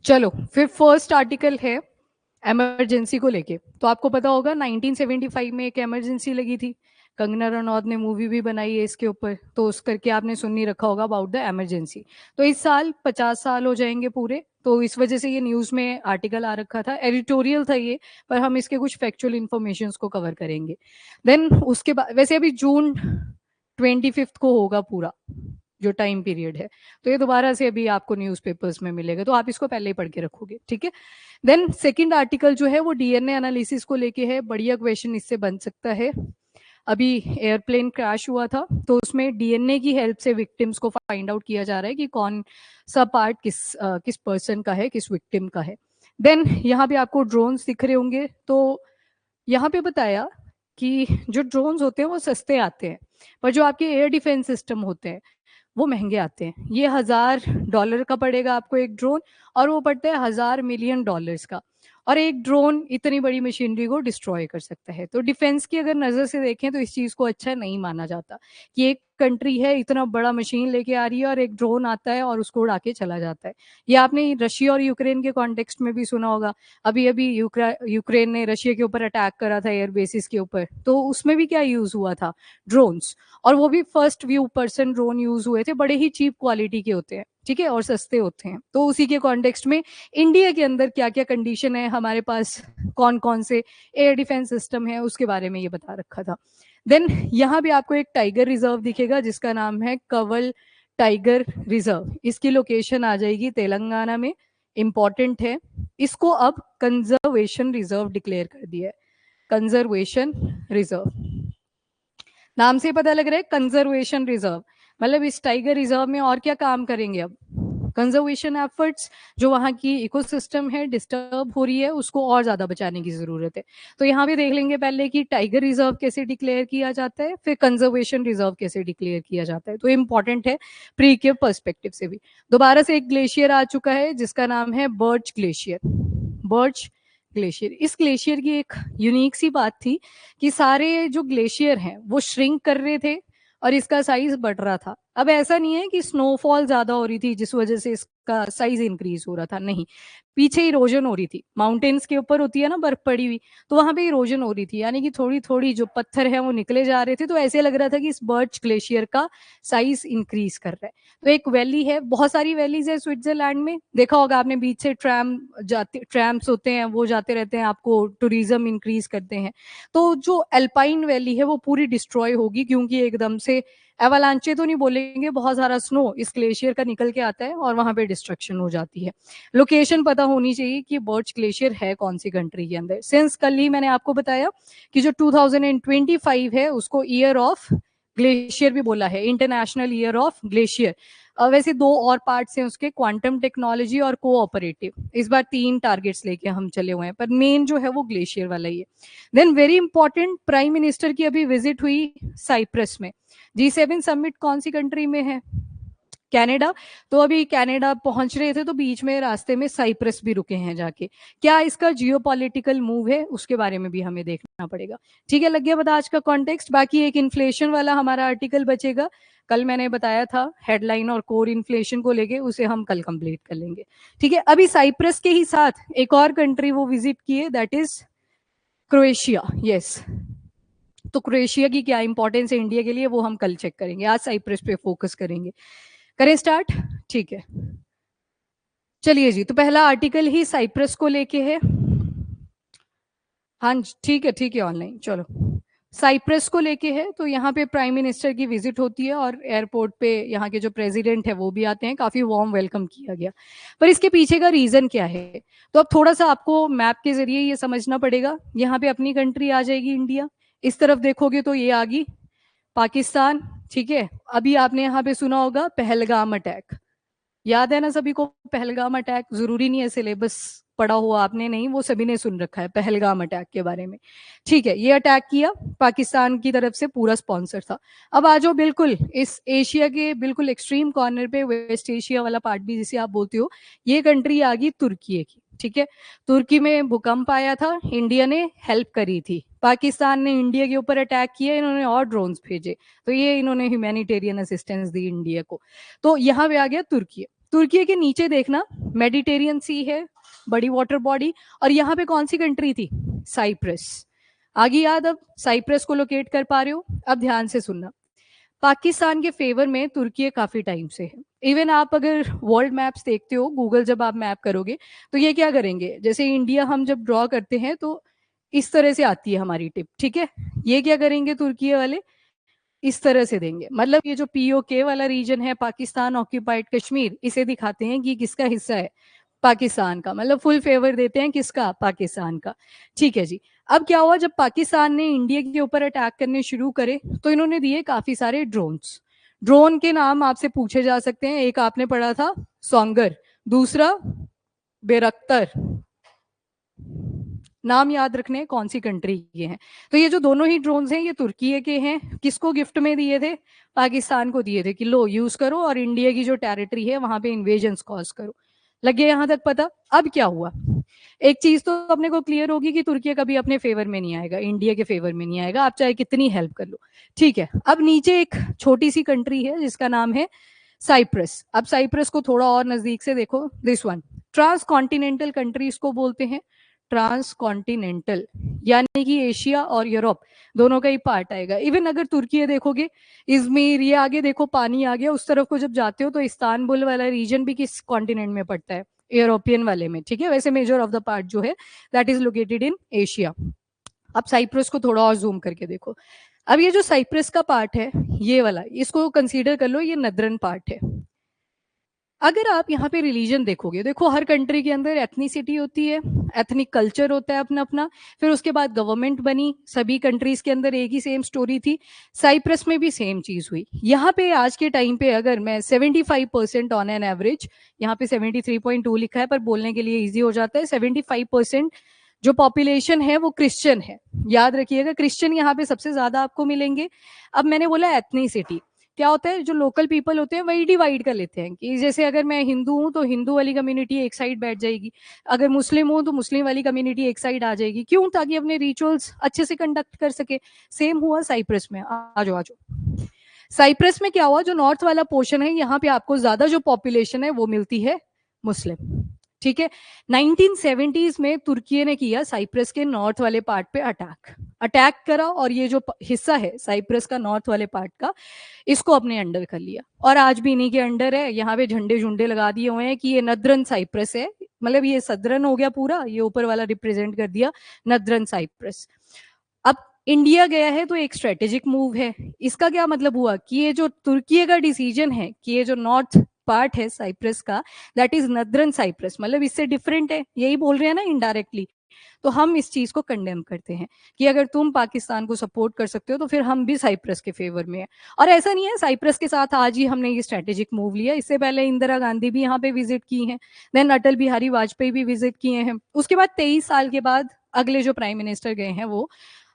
चलो फिर first article है इमरजेंसी को लेके। तो आपको पता होगा 1975 में एक इमरजेंसी लगी थी, कंगना रनौत ने मूवी भी बनाई है इसके ऊपर, तो उस करके आपने सुन नहीं रखा होगा अबाउट द इमरजेंसी। तो इस साल 50 साल हो जाएंगे पूरे, तो इस वजह से ये न्यूज़ में आर्टिकल आ रखा था, एडिटोरियल था ये, पर हम इसके कुछ फैक्चुअल इन्फॉर्मेशन को कवर करेंगे। देन उसके बाद वैसे अभी जून 25 को होगा पूरा जो टाइम पीरियड है, तो ये दोबारा से अभी आपको न्यूज़पेपर्स में मिलेगा, तो आप इसको पहले ही पढ़ के रखोगे, ठीक है। देन सेकंड आर्टिकल जो है वो डीएनए एनालिसिस को लेके है। बढ़िया क्वेश्चन इससे बन सकता है। अभी एयरप्लेन क्रैश हुआ था, तो उसमें डीएनए की हेल्प से विक्टिम्स को फाइंड आउट किया जा रहा है कि कौन सा पार्ट किस पर्सन का है, किस विक्टिम का है। देन यहाँ पे आपको ड्रोन्स दिख रहे होंगे, तो यहाँ पे बताया कि जो ड्रोन्स होते हैं वो सस्ते आते हैं, पर जो आपके एयर डिफेंस सिस्टम होते हैं वो महंगे आते हैं। ये $1000 का पड़ेगा आपको एक ड्रोन, और वो पड़ता है $1000 मिलियन का। और एक ड्रोन इतनी बड़ी मशीनरी को डिस्ट्रॉय कर सकता है। तो डिफेंस की अगर नजर से देखें तो इस चीज को अच्छा नहीं माना जाता कि एक कंट्री है इतना बड़ा मशीन लेके आ रही है और एक ड्रोन आता है और उसको उड़ा के चला जाता है। ये आपने रशिया और यूक्रेन के कॉन्टेक्स्ट में भी सुना होगा। अभी अभी यूक्रेन ने रशिया के ऊपर अटैक करा था एयर बेसिस के ऊपर, तो उसमें भी क्या यूज हुआ था, ड्रोन्स। और वो भी first view person drone use हुए थे, बड़े ही चीप क्वालिटी के होते हैं, ठीक है, और सस्ते होते हैं। तो उसी के कॉन्टेक्स्ट में इंडिया के अंदर क्या क्या कंडीशन है हमारे पास, कौन कौन से एयर डिफेंस सिस्टम है, उसके बारे में ये बता रखा था। देन यहाँ भी आपको एक टाइगर रिजर्व दिखेगा जिसका नाम है कवल टाइगर रिजर्व। इसकी लोकेशन आ जाएगी तेलंगाना में, इंपॉर्टेंट है। इसको अब कंजर्वेशन रिजर्व डिक्लेयर कर दिया है, कंजर्वेशन रिजर्व। नाम से पता लग रहा है कंजर्वेशन रिजर्व, मतलब इस टाइगर रिजर्व में और क्या काम करेंगे अब, कंजर्वेशन एफर्ट्स। जो वहाँ की इकोसिस्टम है डिस्टर्ब हो रही है उसको और ज्यादा बचाने की जरूरत है। तो यहाँ भी देख लेंगे पहले कि टाइगर रिजर्व कैसे डिक्लेयर किया जाता है, फिर कंजर्वेशन रिजर्व कैसे डिक्लेयर किया जाता है, तो इंपॉर्टेंट है प्री के पर्सपेक्टिव से भी। दोबारा से एक ग्लेशियर आ चुका है जिसका नाम है बर्च ग्लेशियर। बर्च ग्लेशियर, इस ग्लेशियर की एक यूनिक सी बात थी कि सारे जो ग्लेशियर हैं वो श्रिंक कर रहे थे और इसका साइज बढ़ रहा था। अब ऐसा नहीं है कि स्नोफॉल ज्यादा हो रही थी जिस वजह से इसका साइज इंक्रीज हो रहा था, नहीं, पीछे इरोजन हो रही थी। माउंटेन्स के ऊपर होती है ना बर्फ पड़ी हुई, तो वहां पे इरोजन हो रही थी, यानी कि थोड़ी थोड़ी जो पत्थर है वो निकले जा रहे थे। तो ऐसे लग रहा था कि इस बर्च ग्लेशियर का साइज इंक्रीज कर रहा है। तो एक वैली है, बहुत सारी वैलीज है स्विट्जरलैंड में, देखा होगा आपने, बीच से ट्रैम्स होते हैं वो जाते रहते हैं, आपको टूरिज्म इंक्रीज करते हैं। तो जो एल्पाइन वैली है वो पूरी डिस्ट्रॉय होगी, क्योंकि एकदम से एवालांचे तो नहीं बोलेंगे, बहुत सारा स्नो इस ग्लेशियर का निकल के आता है और वहां पे डिस्ट्रक्शन हो जाती है। लोकेशन पता होनी चाहिए कि बर्च ग्लेशियर है कौन सी कंट्री के अंदर। सिंस कल ही मैंने आपको बताया कि जो 2025 है उसको ईयर ऑफ ग्लेशियर भी बोला है, इंटरनेशनल ईयर ऑफ ग्लेशियर। वैसे दो और पार्ट्स हैं उसके, क्वांटम टेक्नोलॉजी और कोऑपरेटिव। इस बार 3 टारगेट्स लेके हम चले हुए हैं, पर मेन जो है वो ग्लेशियर वाला ही है। Then very important, prime minister की अभी विजिट हुई साइप्रस में। G7 समिट कौन सी कंट्री में है, कनाडा। तो अभी कनाडा पहुंच रहे थे तो बीच में रास्ते में साइप्रस भी रुके हैं जाके। क्या इसका जियोपॉलिटिकल मूव है उसके बारे में भी हमें देखना पड़ेगा। ठीक है, लग गया पता आज का कॉन्टेक्स्ट। बाकी एक इन्फ्लेशन वाला हमारा आर्टिकल बचेगा, कल मैंने बताया था हेडलाइन और कोर इन्फ्लेशन को लेके, उसे हम कल कंप्लीट कर लेंगे। ठीक है, अभी साइप्रस के ही साथ एक और कंट्री वो विजिट किए, दैट इज क्रोएशिया। यस, तो क्रोएशिया की क्या इंपॉर्टेंस है इंडिया के लिए वो हम कल चेक करेंगे, आज साइप्रस पे फोकस करेंगे। करें स्टार्ट, ठीक है। चलिए जी, तो पहला आर्टिकल ही साइप्रस को लेके है। हाँ ठीक है ऑनलाइन, चलो। साइप्रस को लेके है, तो यहाँ पे प्राइम मिनिस्टर की विजिट होती है और एयरपोर्ट पे यहाँ के जो प्रेसिडेंट है वो भी आते हैं, काफी वार्म वेलकम किया गया। पर इसके पीछे का रीजन क्या है, तो अब थोड़ा सा आपको मैप के जरिए ये समझना पड़ेगा। यहाँ पे अपनी कंट्री आ जाएगी इंडिया, इस तरफ देखोगे तो ये आ गई पाकिस्तान, ठीक है। अभी आपने यहाँ पे सुना होगा पहलगाम अटैक, याद है ना सभी को पहलगाम अटैक, जरूरी नहीं है सिलेबस पढ़ा हुआ आपने, नहीं, वो सभी ने सुन रखा है पहलगाम अटैक के बारे में। ठीक है, ये अटैक किया पाकिस्तान की तरफ से, पूरा स्पॉन्सर था। अब आ जाओ बिल्कुल इस एशिया के बिल्कुल एक्सट्रीम कॉर्नर पे, वेस्ट एशिया वाला पार्ट भी जिसे आप बोलते हो, ये कंट्री आ गई तुर्की की, ठीक है। तुर्की में भूकंप आया था, इंडिया ने हेल्प करी थी, पाकिस्तान ने इंडिया के ऊपर अटैक किया, इन्होंने और ड्रोन्स भेजे, तो ये इन्होंने ह्यूमैनिटेरियन असिस्टेंस दी इंडिया को। तो यहाँ पे आ गया तुर्की। तुर्की के नीचे देखना मेडिटेरियन सी है, बड़ी वाटर बॉडी, और यहाँ पे कौन सी कंट्री थी? साइप्रस। आगे याद? अब साइप्रस को लोकेट कर पा रहे हो? अब ध्यान से सुनना, पाकिस्तान के फेवर में तुर्की काफी टाइम से है। इवन आप अगर वर्ल्ड मैप्स देखते हो, गूगल जब आप मैप करोगे तो ये क्या करेंगे, जैसे इंडिया हम जब ड्रॉ करते हैं तो इस तरह से आती है हमारी टिप, ठीक है? ये क्या करेंगे तुर्की वाले, इस तरह से देंगे। मतलब ये जो पीओके वाला रीजन है, पाकिस्तान ऑक्यूपाइड कश्मीर, इसे दिखाते हैं कि किसका हिस्सा है, पाकिस्तान का। मतलब फुल फेवर देते हैं किसका? पाकिस्तान का। ठीक है जी। अब क्या हुआ, जब पाकिस्तान ने इंडिया के ऊपर अटैक करने शुरू करे तो इन्होंने दिए काफी सारे ड्रोन्स। ड्रोन के नाम आपसे पूछे जा सकते हैं, एक आपने पढ़ा था सोंगर, दूसरा बेरख्तर। नाम याद रखने कौन सी कंट्री के हैं। तो ये जो दोनों ही ड्रोन्स हैं ये तुर्की के हैं। किसको गिफ्ट में दिए थे? पाकिस्तान को दिए थे कि लो यूज करो और इंडिया की जो टेरिटरी है वहां पे इन्वेजन कॉज करो। लगे यहां तक पता? अब क्या हुआ, एक चीज तो अपने को क्लियर होगी कि तुर्की कभी अपने फेवर में नहीं आएगा, इंडिया के फेवर में नहीं आएगा, आप चाहे कितनी हेल्प कर लो। ठीक है, अब नीचे एक छोटी सी कंट्री है जिसका नाम है साइप्रस। अब साइप्रस को थोड़ा और नजदीक से देखो, this one, transcontinental countries को बोलते हैं, ट्रांस कॉन्टिनेंटल, यानी कि एशिया और यूरोप दोनों का ही पार्ट आएगा। इवन अगर तुर्की देखोगे, इजमीर, ये आगे देखो पानी आ गया, उस तरफ को जब जाते हो तो इस्तांबुल वाला रीजन भी किस कॉन्टिनेंट में पड़ता है? यूरोपियन वाले में, ठीक है? वैसे मेजर ऑफ द पार्ट जो है that is located in Asia. अब साइप्रस को थोड़ा और जूम करके देखो। अब ये जो साइप्रस का पार्ट है, ये वाला, इसको कंसीडर कर लो ये नदरन पार्ट है। अगर आप यहाँ पे रिलीजन देखोगे, देखो हर कंट्री के अंदर एथनिसिटी होती है, एथनिक कल्चर होता है अपना अपना, फिर उसके बाद गवर्नमेंट बनी, सभी कंट्रीज के अंदर एक ही सेम स्टोरी थी। साइप्रस में भी सेम चीज हुई। यहाँ पे आज के टाइम पे अगर मैं 75% ऑन एन एवरेज, यहाँ पे 73.2 लिखा है पर बोलने के लिए ईजी हो जाता है, 75% जो पॉपुलेशन है वो क्रिश्चियन है। याद रखिएगा, क्रिश्चियन यहाँ पे सबसे ज्यादा आपको मिलेंगे। अब मैंने बोला एथनिसिटी, क्या होता है, जो लोकल पीपल होते हैं वही डिवाइड कर लेते हैं कि जैसे अगर मैं हिंदू हूं तो हिंदू वाली कम्युनिटी एक साइड बैठ जाएगी, अगर मुस्लिम हूं तो मुस्लिम वाली कम्युनिटी एक साइड आ जाएगी। क्यों? ताकि अपने रिचुअल्स अच्छे से कंडक्ट कर सके। सेम हुआ साइप्रस में। आ जाओ आ जाओ। साइप्रस में क्या हुआ, जो नॉर्थ वाला पोर्शन है यहाँ पे आपको ज्यादा जो पॉपुलेशन है वो मिलती है मुस्लिम। ठीक है, 1970s में तुर्की ने किया साइप्रस के नॉर्थ वाले पार्ट पे अटैक करा, और ये जो हिस्सा है साइप्रस का नॉर्थ वाले पार्ट का, इसको अपने अंडर कर लिया, और आज भी इन्हीं के अंडर है। यहाँ पे झंडे झुंडे लगा दिए हुए हैं कि ये नदरन साइप्रस है, मतलब ये सदरन हो गया पूरा, ये ऊपर वाला रिप्रेजेंट कर दिया नदरन साइप्रस। अब इंडिया गया है तो एक स्ट्रेटेजिक मूव है। इसका क्या मतलब हुआ कि ये जो तुर्की का डिसीजन है कि ये जो नॉर्थ पार्ट है साइप्रस का, दैट इज नदरन साइप्रस, मतलब इससे डिफरेंट है, यही बोल रहे हैं ना इनडायरेक्टली। तो हम इस चीज को कंडेम करते हैं कि अगर तुम पाकिस्तान को सपोर्ट कर सकते हो तो फिर हम भी साइप्रस के फेवर में है। और ऐसा नहीं है साइप्रस के साथ आज ही हमने ये स्ट्रेटेजिक मूव लिया, इससे पहले इंदिरा गांधी भी यहाँ पे विजिट की हैं, देन अटल बिहारी वाजपेयी भी विजिट किए हैं, उसके बाद 23 साल के बाद अगले जो प्राइम मिनिस्टर गए हैं वो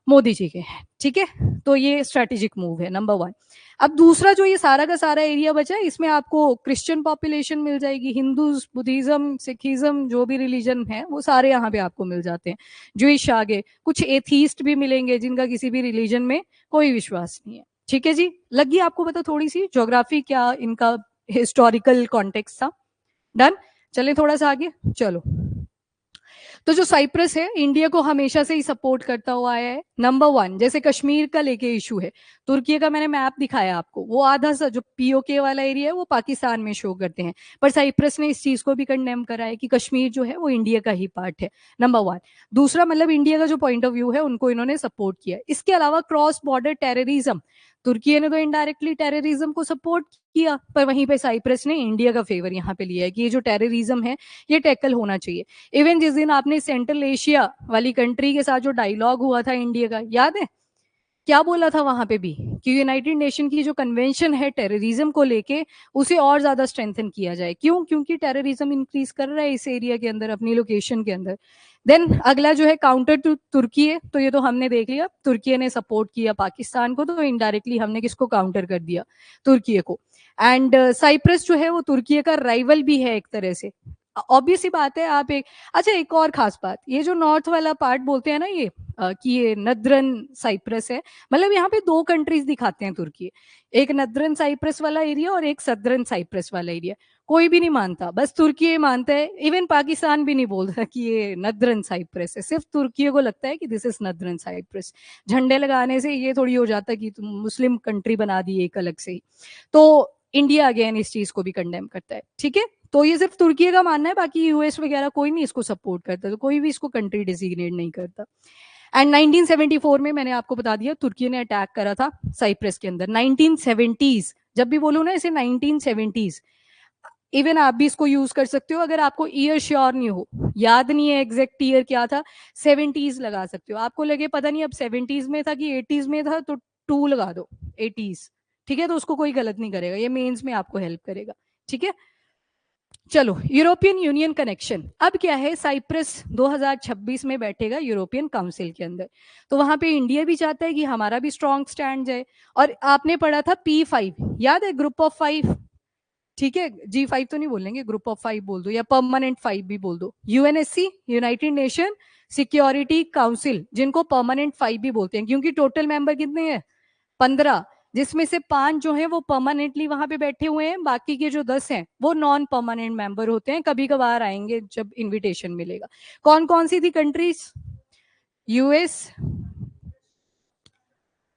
मोदी जी के हैं। ठीक है, तो ये स्ट्रेटेजिक मूव है नंबर 1। अब दूसरा, जो ये सारा का सारा एरिया बचा है, इसमें आपको क्रिश्चियन पॉपुलेशन मिल जाएगी, हिंदू, बुद्धिज्म, सिखिज्म, जो भी रिलीजन है वो सारे यहाँ पे आपको मिल जाते हैं। ज्यूइश आगे, कुछ एथीस्ट भी मिलेंगे जिनका किसी भी रिलीजन में कोई विश्वास नहीं है। ठीक है जी, लगी आपको पता थोड़ी सी ज्योग्राफी क्या इनका हिस्टोरिकल कॉन्टेक्स्ट था। डन, चले थोड़ा सा आगे चलो। तो जो साइप्रस है इंडिया को हमेशा से ही सपोर्ट करता हुआ आया है। नंबर 1, जैसे कश्मीर का लेके इशू है, तुर्की का मैंने मैप दिखाया आपको, वो आधा सा जो पीओके वाला एरिया है वो पाकिस्तान में शो करते हैं, पर साइप्रस ने इस चीज को भी कंडेम करा है कि कश्मीर जो है वो इंडिया का ही पार्ट है। नंबर 1। दूसरा, मतलब इंडिया का जो पॉइंट ऑफ व्यू है उनको इन्होंने सपोर्ट किया। इसके अलावा क्रॉस बॉर्डर टेररिज्म, तुर्की ने तो इनडायरेक्टली टेररिज्म को सपोर्ट किया, पर वहीं पे साइप्रस ने इंडिया का फेवर यहाँ पे लिया है कि ये जो टेररिज्म है ये टैकल होना चाहिए। इवन जिस दिन आपने सेंट्रल एशिया वाली कंट्री के साथ जो डायलॉग हुआ था इंडिया का, याद है क्या बोला था वहां पे भी कि यूनाइटेड नेशन की जो कन्वेंशन है टेररिज्म को लेके, उसे और ज्यादा स्ट्रेंथन किया जाए। क्यों? क्योंकि टेररिज्म इंक्रीज कर रहा है इस एरिया के अंदर, अपनी लोकेशन के अंदर। देन अगला जो है काउंटर टू तुर्की है, तो ये तो हमने देख लिया, तुर्की ने सपोर्ट किया पाकिस्तान को, तो इनडायरेक्टली हमने किसको काउंटर कर दिया? तुर्की को। एंड साइप्रस जो है वो तुर्की का राइवल भी है एक तरह से, ऑब्वियस ही बात है। आप एक, अच्छा एक और खास बात, ये जो नॉर्थ वाला पार्ट बोलते हैं ना ये कि ये नदरन साइप्रस है, मतलब यहाँ पे दो कंट्रीज दिखाते हैं तुर्की, एक नदरन साइप्रस वाला एरिया और एक सदरन साइप्रस वाला एरिया। कोई भी नहीं मानता, बस तुर्की ही मानता है। इवन पाकिस्तान भी नहीं बोलता कि ये नदरन साइप्रस है, सिर्फ तुर्की को लगता है कि दिस इज नदरन साइप्रस। झंडे लगाने से ये थोड़ी हो जाता कि तुम मुस्लिम कंट्री बना दी एक अलग से ही। तो इंडिया अगेन इस चीज को भी कंडेम करता है, ठीक है। तो ये सिर्फ तुर्की का मानना है, बाकी यूएस वगैरह कोई नहीं इसको सपोर्ट करता, तो कोई भी इसको कंट्री डिजिग्नेट नहीं करता। एंड 1974 में मैंने आपको बता दिया तुर्की ने अटैक करा था साइप्रस के अंदर। 1970s, जब भी बोलूँ ना इसे 1970s, इवन आप भी इसको यूज कर सकते हो अगर आपको ईयर श्योर नहीं हो, याद नहीं है एग्जैक्ट ईयर क्या था, 70s लगा सकते हो। आपको लगे पता नहीं अब 70s में था कि 80s में था, तो 2 लगा दो, 80s, ठीक है। तो उसको कोई गलत नहीं करेगा, ये मेंस में आपको हेल्प करेगा, ठीक है। चलो, यूरोपियन यूनियन कनेक्शन अब क्या है। साइप्रस 2026 में बैठेगा यूरोपियन काउंसिल के अंदर, तो वहां पे इंडिया भी चाहता है कि हमारा भी स्ट्रॉन्ग स्टैंड जाए। और आपने पढ़ा था P5, याद है, ग्रुप ऑफ 5, ठीक है। G5 तो नहीं बोलेंगे, ग्रुप ऑफ 5 बोल दो, या परमानेंट 5 भी बोल दो। UNSC, United nation security council, जिनको परमानेंट 5 भी बोलते हैं, क्योंकि टोटल मेंबर कितने हैं, 15, जिसमें से 5 जो हैं वो परमानेंटली वहां पे बैठे हुए हैं, बाकी के जो 10 हैं वो नॉन परमानेंट मेंबर होते हैं, कभी कभार आएंगे जब इनविटेशन मिलेगा। कौन कौन सी थी कंट्रीज, यूएस,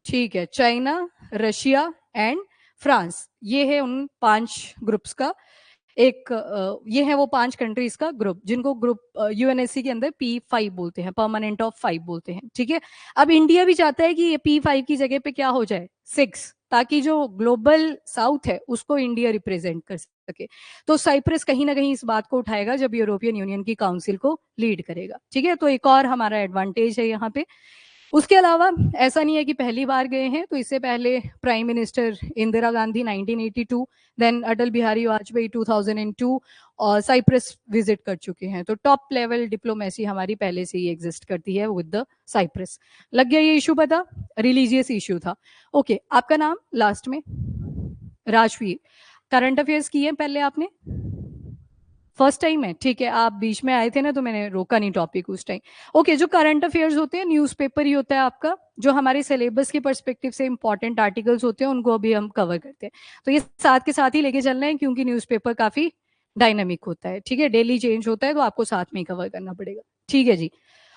ठीक है, चाइना, रशिया एंड फ्रांस, ये है उन 5 ग्रुप्स का एक, ये है वो 5 कंट्रीज का ग्रुप, जिनको ग्रुप यूएनएससी के अंदर P5 बोलते हैं, परमानेंट ऑफ 5 बोलते हैं, ठीक है। अब इंडिया भी चाहता है कि ये P5 की जगह पे क्या हो जाए, 6, ताकि जो ग्लोबल साउथ है उसको इंडिया रिप्रेजेंट कर सके। तो साइप्रस कहीं ना कहीं इस बात को उठाएगा जब यूरोपियन यूनियन की काउंसिल को लीड करेगा, ठीक है। तो एक और हमारा एडवांटेज है यहाँ पे। उसके अलावा ऐसा नहीं है कि पहली बार गए हैं, तो इससे पहले prime minister Indira Gandhi 1982, then Atal Bihari Vajpayee 2002 और साइप्रस विजिट कर चुके हैं। तो टॉप लेवल डिप्लोमेसी हमारी पहले से ही एग्जिस्ट करती है विद द साइप्रस। लग गया ये इशू पता, रिलीजियस इशू था। ओके, आपका नाम लास्ट में, राजवीर। करंट अफेयर्स किए पहले आपने, फर्स्ट टाइम है, ठीक है। आप बीच में आए थे ना तो मैंने रोका नहीं टॉपिक उस टाइम। ओके, जो करंट अफेयर्स होते हैं न्यूज़पेपर ही होता है आपका, जो हमारे सिलेबस के पर्सपेक्टिव से इंपॉर्टेंट आर्टिकल्स होते हैं उनको अभी हम कवर करते हैं। तो ये साथ के साथ ही लेके चलना है, क्योंकि न्यूज़पेपर काफी डायनामिक होता है, ठीक है, डेली चेंज होता है, तो आपको साथ में ही कवर करना पड़ेगा, ठीक है जी।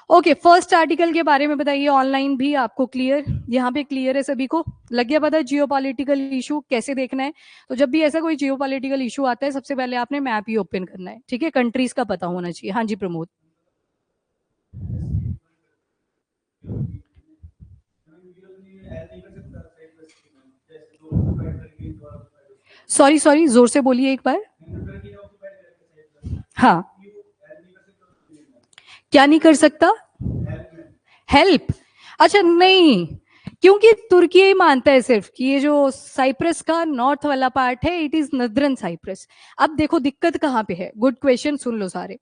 ओके, फर्स्ट आर्टिकल के बारे में बताइए, ऑनलाइन भी आपको क्लियर, यहाँ पे क्लियर है सभी को, लग गया पता जियोपॉलिटिकल इशू कैसे देखना है। तो जब भी ऐसा कोई जियोपॉलिटिकल इशू आता है, सबसे पहले आपने मैप ही ओपन करना है, ठीक है, कंट्रीज का पता होना चाहिए। हाँ जी प्रमोद। सॉरी सॉरी, जोर से बोलिए एक बार। हाँ, क्या नहीं कर सकता, हेल्प, अच्छा नहीं, क्योंकि तुर्की ही मानता है सिर्फ कि ये जो साइप्रस का नॉर्थ वाला पार्ट है इट इज नदरन साइप्रस। अब देखो दिक्कत कहाँ पे है, गुड क्वेश्चन, सुन लो सारे।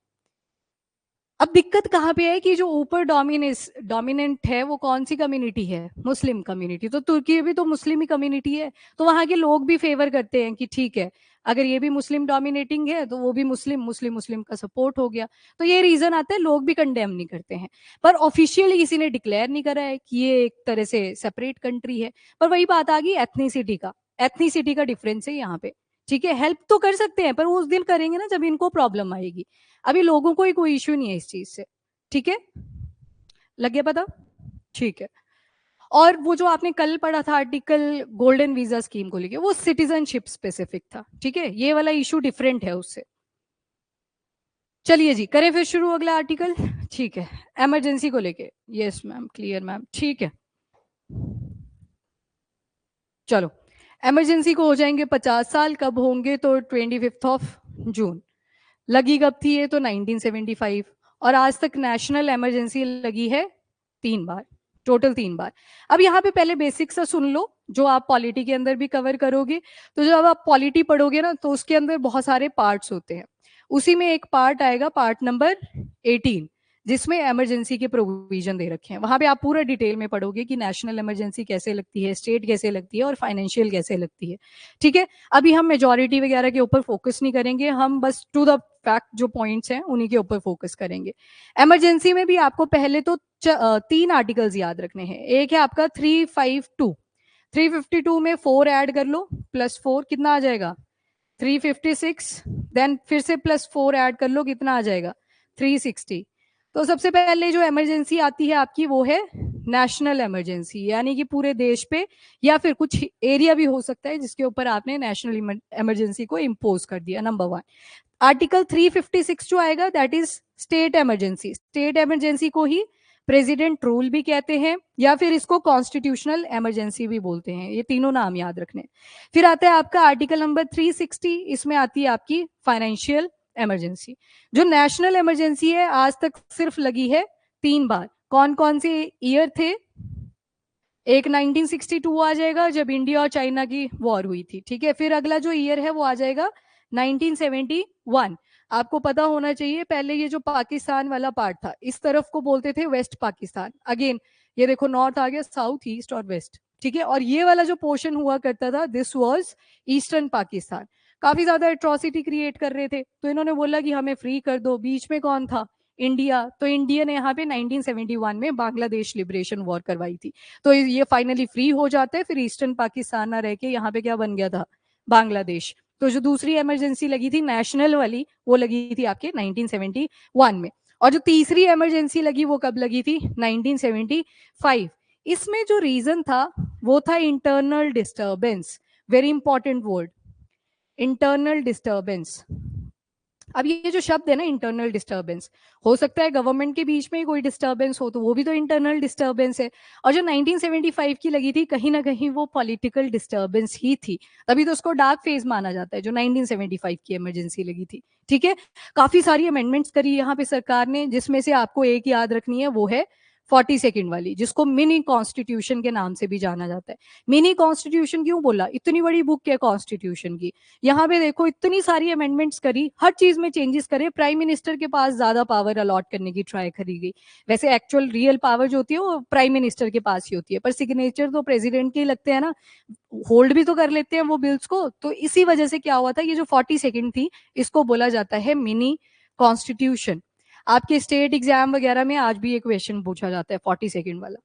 अब दिक्कत कहाँ पे है कि जो ऊपर डोमिनेंट है वो कौन सी कम्युनिटी है, मुस्लिम कम्युनिटी। तो तुर्की भी तो मुस्लिम ही कम्युनिटी है, तो वहां के लोग भी फेवर करते हैं कि ठीक है, अगर ये भी मुस्लिम डोमिनेटिंग है तो वो भी मुस्लिम मुस्लिम मुस्लिम का सपोर्ट हो गया। तो ये रीजन आता है, लोग भी कंडेम नहीं करते हैं, पर ऑफिशियली किसी ने डिक्लेयर नहीं करा है कि ये एक तरह से सेपरेट कंट्री है। पर वही बात आ गई एथनिसिटी का, एथनिसिटी का डिफरेंस है यहाँ पे, ठीक है। हेल्प तो कर सकते हैं पर वो उस दिन करेंगे ना जब इनको प्रॉब्लम आएगी, अभी लोगों को ही कोई इश्यू नहीं है इस चीज से, ठीक है, लग गया पता, ठीक है। और वो जो आपने कल पढ़ा था आर्टिकल गोल्डन वीजा स्कीम को लेके, वो सिटीजनशिप स्पेसिफिक था, ठीक है, ये वाला इशू डिफरेंट है उससे। चलिए जी, करें फिर शुरू अगला आर्टिकल, ठीक है, इमरजेंसी को लेके। यस मैम, क्लियर मैम, ठीक है। चलो, इमरजेंसी को हो जाएंगे 50 साल, कब होंगे तो 25 जून। लगी कब थी ये, तो 1975। और आज तक नेशनल इमरजेंसी लगी है 3 बार, टोटल 3 बार। अब यहाँ पे पहले बेसिक सा सुन लो, जो आप पॉलिटी के अंदर भी कवर करोगे। तो जब आप पॉलिटी पढ़ोगे ना तो उसके अंदर बहुत सारे पार्ट्स होते हैं, उसी में एक पार्ट आएगा पार्ट नंबर 18, जिसमें इमरजेंसी के प्रोविजन दे रखे हैं। वहां पे आप पूरा डिटेल में पढ़ोगे कि नेशनल इमरजेंसी कैसे लगती है, स्टेट कैसे लगती है और फाइनेंशियल कैसे लगती है, ठीक है। अभी हम मेजोरिटी वगैरह के ऊपर फोकस नहीं करेंगे, हम बस टू द फैक्ट जो पॉइंट्स हैं उन्हीं के ऊपर फोकस करेंगे। इमरजेंसी में भी आपको पहले तो 3 आर्टिकल्स याद रखने हैं। एक है आपका 352, 352 में 4 ऐड कर लो, +4 कितना आ जाएगा, 356, देन फिर से +4 ऐड कर लो, कितना आ जाएगा 360। तो सबसे पहले जो इमरजेंसी आती है आपकी वो है नेशनल इमरजेंसी, यानी कि पूरे देश पे या फिर कुछ एरिया भी हो सकता है जिसके ऊपर आपने नेशनल इमरजेंसी को इम्पोज कर दिया। नंबर 1। आर्टिकल 356 जो आएगा that is state emergency. State emergency को ही प्रेसिडेंट रूल भी कहते हैं या फिर इसको कॉन्स्टिट्यूशनल इमरजेंसी भी बोलते हैं, ये तीनों नाम याद रखने। फिर आता है आपका आर्टिकल नंबर 360, इसमें आती है आपकी फाइनेंशियल इमरजेंसी। जो नेशनल इमरजेंसी है आज तक सिर्फ लगी है 3 बार। कौन कौन से ईयर थे? एक 1962 आ जाएगा जब इंडिया और चाइना की वॉर हुई थी, ठीक है। फिर अगला जो ईयर है वो आ जाएगा 1971। आपको पता होना चाहिए पहले ये जो पाकिस्तान वाला पार्ट था इस तरफ को बोलते थे वेस्ट पाकिस्तान। अगेन ये देखो नॉर्थ आ गया, साउथ, ईस्ट और वेस्ट, ठीक है। और ये वाला जो पोर्शन हुआ करता था दिस वाज ईस्टर्न पाकिस्तान। काफी ज्यादा एट्रोसिटी क्रिएट कर रहे थे तो इन्होंने बोला कि हमें फ्री कर दो। बीच में कौन था? इंडिया। तो इंडिया ने यहाँ पे 1971 में बांग्लादेश लिबरेशन वॉर करवाई थी। तो ये फाइनली फ्री हो जाता है, फिर ईस्टर्न पाकिस्तान ना रह के यहाँ पे क्या बन गया था? बांग्लादेश। तो जो दूसरी इमरजेंसी लगी थी नेशनल वाली वो लगी थी आपके 1971 में। और जो तीसरी इमरजेंसी लगी वो कब लगी थी? 1975। इसमें जो रीजन था वो था internal disturbance. Very important word, internal disturbance. अब ये जो शब्द है ना इंटरनल डिस्टर्बेंस, हो सकता है गवर्नमेंट के बीच में कोई डिस्टर्बेंस हो तो वो भी तो इंटरनल डिस्टर्बेंस है। और जो 1975 की लगी थी कहीं ना कहीं वो पॉलिटिकल डिस्टर्बेंस ही थी, तभी तो उसको डार्क फेज माना जाता है जो 1975 की इमरजेंसी लगी थी, ठीक है। काफी सारी अमेंडमेंट्स करी यहाँ पे सरकार ने, जिसमें से आपको एक याद रखनी है वो है 42nd वाली, जिसको मिनी कॉन्स्टिट्यूशन के नाम से भी जाना जाता है। मिनी कॉन्स्टिट्यूशन क्यों बोला? इतनी बड़ी बुक है कॉन्स्टिट्यूशन की, यहाँ पे देखो इतनी सारी अमेंडमेंट्स करी, हर चीज में चेंजेस करे, प्राइम मिनिस्टर के पास ज्यादा पावर अलॉट करने की ट्राई करी गई। वैसे एक्चुअल रियल पावर जो होती है वो प्राइम मिनिस्टर के पास ही होती है, पर सिग्नेचर तो प्रेसिडेंट के ही लगते हैं ना, होल्ड भी तो कर लेते हैं वो बिल्स को। तो इसी वजह से क्या हुआ था, ये जो 42nd थी इसको बोला जाता है मिनी कॉन्स्टिट्यूशन। आपके स्टेट एग्जाम वगैरह में आज भी एक क्वेश्चन पूछा जाता है 42nd वाला।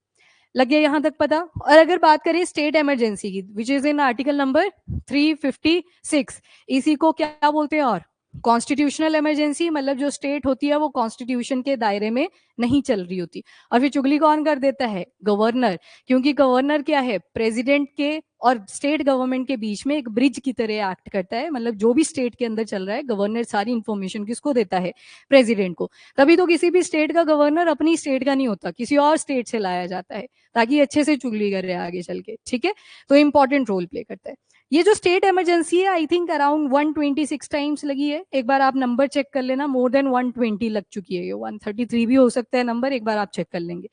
लग गया यहाँ तक पता? और अगर बात करें स्टेट इमरजेंसी की which is in article number 356, इसी को क्या बोलते हैं? और कॉन्स्टिट्यूशनल इमरजेंसी, मतलब जो स्टेट होती है वो कॉन्स्टिट्यूशन के दायरे में नहीं चल रही होती। और फिर चुगली कौन कर देता है? गवर्नर। क्योंकि गवर्नर क्या है? प्रेसिडेंट के और स्टेट गवर्नमेंट के बीच में एक ब्रिज की तरह एक्ट करता है। मतलब जो भी स्टेट के अंदर चल रहा है गवर्नर सारी इंफॉर्मेशन किसको देता है? प्रेसिडेंट को। तभी तो किसी भी स्टेट का गवर्नर अपनी स्टेट का नहीं होता, किसी और स्टेट से लाया जाता है ताकि अच्छे से चुगली कर रहे हैं आगे चल के, ठीक है। तो इंपॉर्टेंट रोल प्ले करता है। ये जो स्टेट इमरजेंसी है आई थिंक अराउंड 126 टाइम्स लगी है। एक बार आप नंबर चेक कर लेना, मोर देन 120 लग चुकी है। ये 133 भी हो सकता है नंबर, एक बार आप चेक कर लेंगे।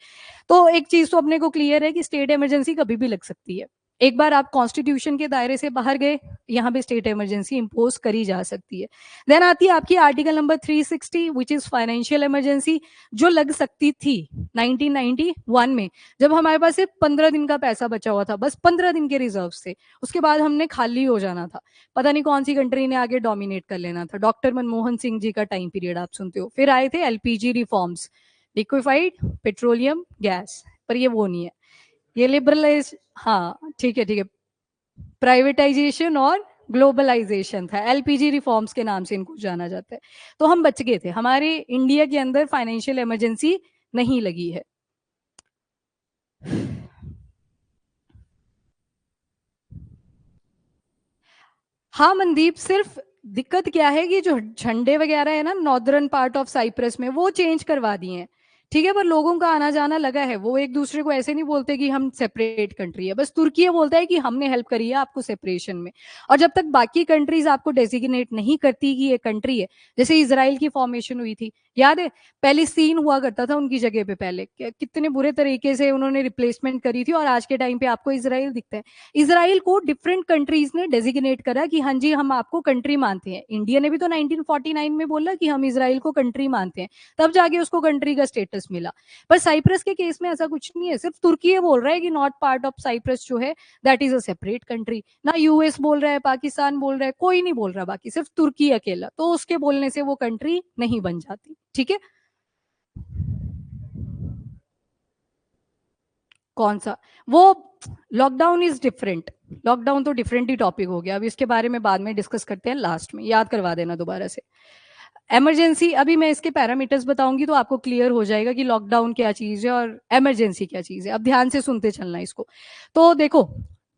तो एक चीज तो अपने को क्लियर है कि स्टेट इमरजेंसी कभी भी लग सकती है। एक बार आप कॉन्स्टिट्यूशन के दायरे से बाहर गए, यहाँ पे स्टेट इमरजेंसी इंपोज करी जा सकती है। देन आती है आपकी article number 360 which is financial emergency, जो लग सकती थी 1991 में, जब हमारे पास सिर्फ 15 दिन का पैसा बचा हुआ था, बस 15 दिन के रिजर्व से, उसके बाद हमने खाली हो जाना था। पता नहीं कौन सी कंट्री ने आगे डोमिनेट कर लेना था। डॉक्टर मनमोहन सिंह जी का टाइम पीरियड आप सुनते हो। फिर आए थे LPG reforms, liquefied petroleum gas, पर ये वो नहीं है, ये लिबरलाइज, हाँ ठीक है ठीक है, प्राइवेटाइजेशन और ग्लोबलाइजेशन था। एलपीजी रिफॉर्म्स के नाम से इनको जाना जाता है। तो हम बच गए थे, हमारे इंडिया के अंदर फाइनेंशियल इमरजेंसी नहीं लगी है। हाँ मनदीप, सिर्फ दिक्कत क्या है कि जो झंडे वगैरह है ना नॉर्दर्न पार्ट ऑफ साइप्रस में वो चेंज करवा दिए हैं, ठीक है। पर लोगों का आना जाना लगा है, वो एक दूसरे को ऐसे नहीं बोलते कि हम सेपरेट कंट्री है। बस तुर्की ये बोलता है कि हमने हेल्प करी है आपको सेपरेशन में। और जब तक बाकी कंट्रीज आपको डेजिग्नेट नहीं करती कि ये कंट्री है, जैसे इसराइल की फॉर्मेशन हुई थी, याद है? पैलेस्तीन हुआ करता था उनकी जगह पे पहले, कितने बुरे तरीके से उन्होंने रिप्लेसमेंट करी थी, और आज के टाइम पे आपको इसराइल दिखता है। इसराइल को डिफरेंट कंट्रीज ने डेजिग्नेट करा कि हाँ जी हम आपको कंट्री मानते हैं। इंडिया ने भी तो 1949 में बोला कि हम इसराइल को कंट्री मानते हैं, तब जाके उसको कंट्री का स्टेटस मिला। पर साइप्रस के केस में ऐसा कुछ नहीं है, सिर्फ तुर्की ये बोल रहा है कि नॉट पार्ट ऑफ साइप्रस जो है that is a separate country. ना यूएस बोल रहा है, पाकिस्तान बोल रहा है, कोई नहीं बोल रहा, बाकी सिर्फ तुर्की अकेला। तो उसके बोलने से वो कंट्री नहीं बन जाती, ठीक है। कौन सा? वो लॉकडाउन इज डिफरेंट, लॉकडाउन तो डिफरेंट ही टॉपिक हो गया, अब इसके बारे में बाद में डिस्कस करते हैं, लास्ट में याद करवा देना दोबारा से। इमरजेंसी, अभी मैं इसके पैरामीटर्स बताऊंगी तो आपको क्लियर हो जाएगा कि लॉकडाउन क्या चीज है और इमरजेंसी क्या चीज है। अब ध्यान से सुनते चलना इसको। तो देखो,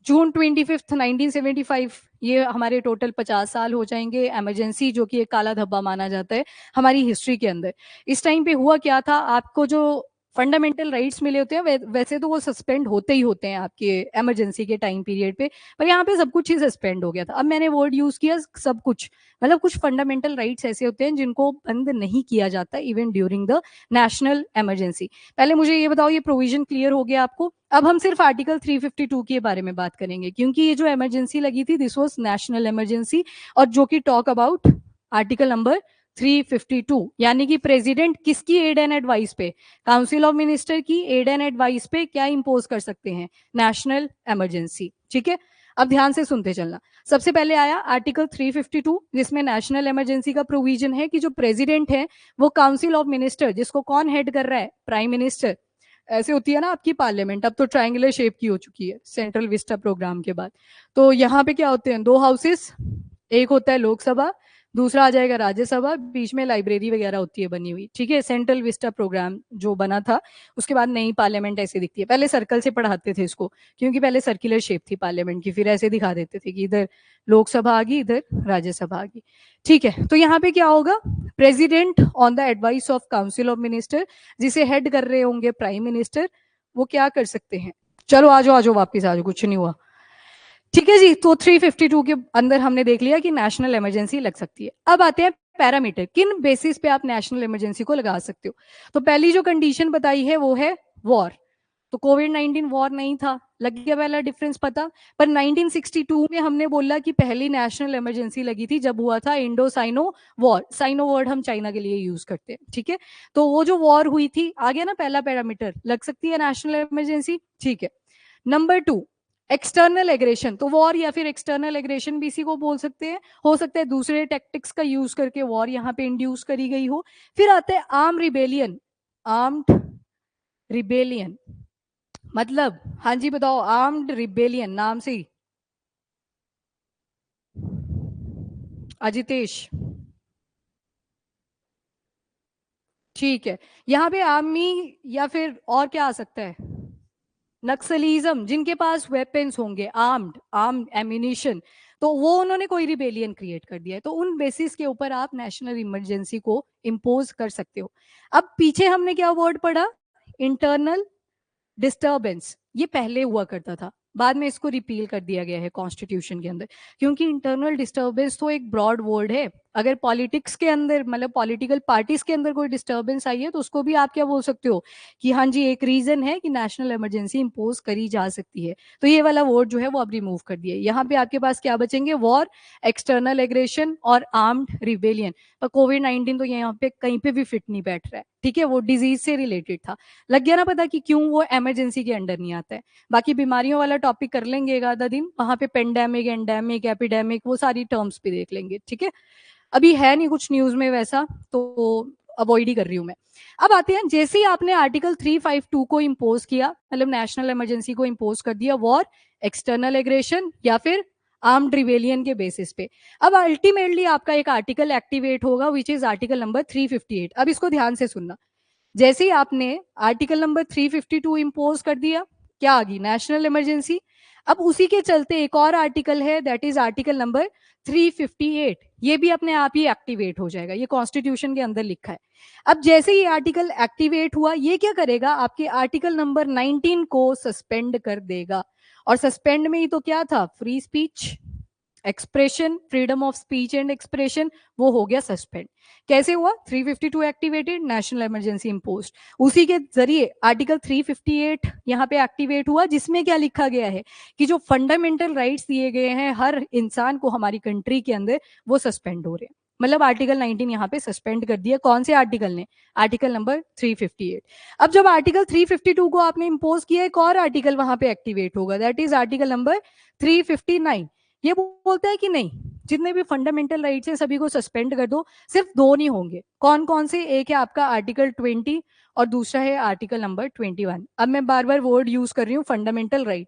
जून 25 1975, ये हमारे टोटल 50 साल हो जाएंगे इमरजेंसी, जो कि एक काला धब्बा माना जाता है हमारी हिस्ट्री के अंदर। इस टाइम पे हुआ क्या था, आपको जो फंडामेंटल राइट्स मिले होते हैं वैसे तो वो सस्पेंड होते ही होते हैं आपके इमरजेंसी के टाइम पीरियड पे, पर यहाँ पे सब कुछ ही सस्पेंड हो गया था। अब मैंने वर्ड यूज किया सब कुछ, मतलब कुछ फंडामेंटल राइट्स ऐसे होते हैं जिनको बंद नहीं किया जाता even during the national emergency. पहले मुझे ये बताओ, ये प्रोविजन क्लियर हो गया आपको? अब हम सिर्फ आर्टिकल 352 के बारे में बात करेंगे, क्योंकि ये जो इमरजेंसी लगी थी दिस वाज नेशनल इमरजेंसी, और जो कि टॉक अबाउट आर्टिकल नंबर 352, यानी कि प्रेसिडेंट किसकी एड एंड एडवाइस पे, काउंसिल ऑफ मिनिस्टर की एड एंड एडवाइस पे क्या इंपोज कर सकते हैं, नेशनल इमरजेंसी। ठीक है, अब ध्यान से सुनते चलना। सबसे पहले आया आर्टिकल 352, जिसमें नेशनल इमरजेंसी का प्रोविजन है कि जो प्रेसिडेंट है वो काउंसिल ऑफ मिनिस्टर, जिसको कौन हेड कर रहा है, प्राइम मिनिस्टर। ऐसे होती है ना आपकी पार्लियामेंट, अब तो ट्रायंगुलर शेप की हो चुकी है सेंट्रल विस्टा प्रोग्राम के बाद। तो यहाँ पे क्या होते हैं, दो हाउसेस, एक होता है लोकसभा, दूसरा आ जाएगा राज्यसभा, बीच में लाइब्रेरी वगैरह होती है बनी हुई। ठीक है, सेंट्रल विस्टा प्रोग्राम जो बना था उसके बाद नई पार्लियामेंट ऐसे दिखती है। पहले सर्कल से पढ़ाते थे इसको, क्योंकि पहले सर्कुलर शेप थी पार्लियामेंट की, फिर ऐसे दिखा देते थे कि इधर लोकसभा आ गई, इधर राज्यसभा आ गई। ठीक है, तो यहाँ पे क्या होगा, president on the advice of council of minister, जिसे हेड कर रहे होंगे प्राइम मिनिस्टर, वो क्या कर सकते हैं। चलो आ जाओ आ जाओ, वापिस आ जाओ, कुछ नहीं हुआ। ठीक है जी, तो 352 के अंदर हमने देख लिया कि नेशनल इमरजेंसी लग सकती है। अब आते हैं पैरामीटर, किन बेसिस पे आप नेशनल इमरजेंसी को लगा सकते हो। तो पहली जो कंडीशन बताई है वो है वॉर। तो कोविड-19 वॉर नहीं था, लग गया पहला डिफरेंस पता। पर 1962 में हमने बोला कि पहली नेशनल इमरजेंसी लगी थी जब हुआ था Indo Sino war. Sino word हम चाइना के लिए यूज करते हैं। ठीक है, तो वो जो वॉर हुई थी, आ गया ना पहला पैरामीटर, लग सकती है नेशनल इमरजेंसी। ठीक है, नंबर 2, एक्सटर्नल एग्रेशन। तो वॉर या फिर एक्सटर्नल एग्रेशन भी इसी को बोल सकते हैं, हो सकता है दूसरे टैक्टिक्स का यूज करके वॉर यहाँ पे इंड्यूस करी गई हो। फिर आते हैं आर्म रिबेलियन। आर्म्ड रिबेलियन मतलब, हाँ जी बताओ, आर्म्ड रिबेलियन नाम से ही, अजितेश। ठीक है, यहाँ पे आर्मी या फिर और क्या आ सकता है, नक्सलिज्म, जिनके पास वेपन्स होंगे, आर्म्ड एम्यूनिशन, तो वो उन्होंने कोई रिबेलियन क्रिएट कर दिया है, तो उन बेसिस के ऊपर आप नेशनल इमरजेंसी को इम्पोज कर सकते हो। अब पीछे हमने क्या वर्ड पढ़ा, इंटरनल डिस्टर्बेंस, ये पहले हुआ करता था, बाद में इसको रिपील कर दिया गया है कॉन्स्टिट्यूशन के अंदर, क्योंकि इंटरनल डिस्टर्बेंस तो एक ब्रॉड वर्ड है। अगर पॉलिटिक्स के अंदर, मतलब पॉलिटिकल पार्टीज के अंदर कोई डिस्टर्बेंस आई है तो उसको भी आप क्या बोल सकते हो कि हाँ जी एक रीजन है कि नेशनल इमरजेंसी इंपोज करी जा सकती है। तो ये वाला वर्ड जो है वो अब रिमूव कर दिया है। यहाँ पे आपके पास क्या बचेंगे, वॉर, एक्सटर्नल एग्रेशन और आर्म्ड रिबेलियन। पर कोविड-19 तो यहाँ पे कहीं पे भी फिट नहीं बैठ रहा है। ठीक है, वो डिजीज से रिलेटेड था। लग गया ना पता कि क्यों वो इमरजेंसी के अंडर नहीं आता है। बाकी बीमारियों वाला टॉपिक कर लेंगे एक आधा दिन, वहां पे पेंडेमिक, एंडेमिक, एपिडेमिक, वो सारी टर्म्स भी देख लेंगे। ठीक है, अभी है नहीं कुछ न्यूज में वैसा, तो अवॉइड ही कर रही हूं मैं। अब आते हैं, जैसे ही आपने आर्टिकल 352 को इम्पोज किया, मतलब नेशनल इमरजेंसी को इम्पोज कर दिया, वॉर, एक्सटर्नल एग्रेशन या फिर आर्म्ड रिवेलियन के बेसिस पे, अब अल्टीमेटली आपका एक आर्टिकल एक्टिवेट होगा विच इज आर्टिकल नंबर 358। अब इसको ध्यान से सुनना, जैसे ही आपने आर्टिकल नंबर 352 इम्पोज कर दिया, क्या आ गई, नेशनल इमरजेंसी। अब उसी के चलते एक और आर्टिकल है, दैट इज आर्टिकल नंबर 358, ये भी अपने आप ही एक्टिवेट हो जाएगा, ये कॉन्स्टिट्यूशन के अंदर लिखा है। अब जैसे ही आर्टिकल एक्टिवेट हुआ, ये क्या करेगा, आपके आर्टिकल नंबर 19 को सस्पेंड कर देगा। और सस्पेंड में ही तो क्या था, free speech, expression, freedom of speech and expression, वो हो गया सस्पेंड। कैसे हुआ, 352 एक्टिवेटेड, नेशनल इमरजेंसी इम्पोज्ड, उसी के जरिए आर्टिकल 358 यहाँ पे एक्टिवेट हुआ, जिसमें क्या लिखा गया है कि जो फंडामेंटल राइट्स दिए गए हैं हर इंसान को हमारी कंट्री के अंदर, वो सस्पेंड हो रहे हैं। मतलब आर्टिकल 19 यहाँ पे सस्पेंड कर दिया, कौन से आर्टिकल ने, आर्टिकल नंबर 358। अब जब आर्टिकल 352 को आपने इम्पोज किया, एक और आर्टिकल वहां पे एक्टिवेट होगा, दैट इज आर्टिकल नंबर 359। ये बोलता है कि नहीं, जितने भी फंडामेंटल राइट्स हैं सभी को सस्पेंड कर दो, सिर्फ दो नहीं होंगे, कौन कौन से, एक है आपका आर्टिकल 20 और दूसरा है आर्टिकल नंबर 21। अब मैं बार बार वर्ड यूज कर रही हूँ, फंडामेंटल राइट।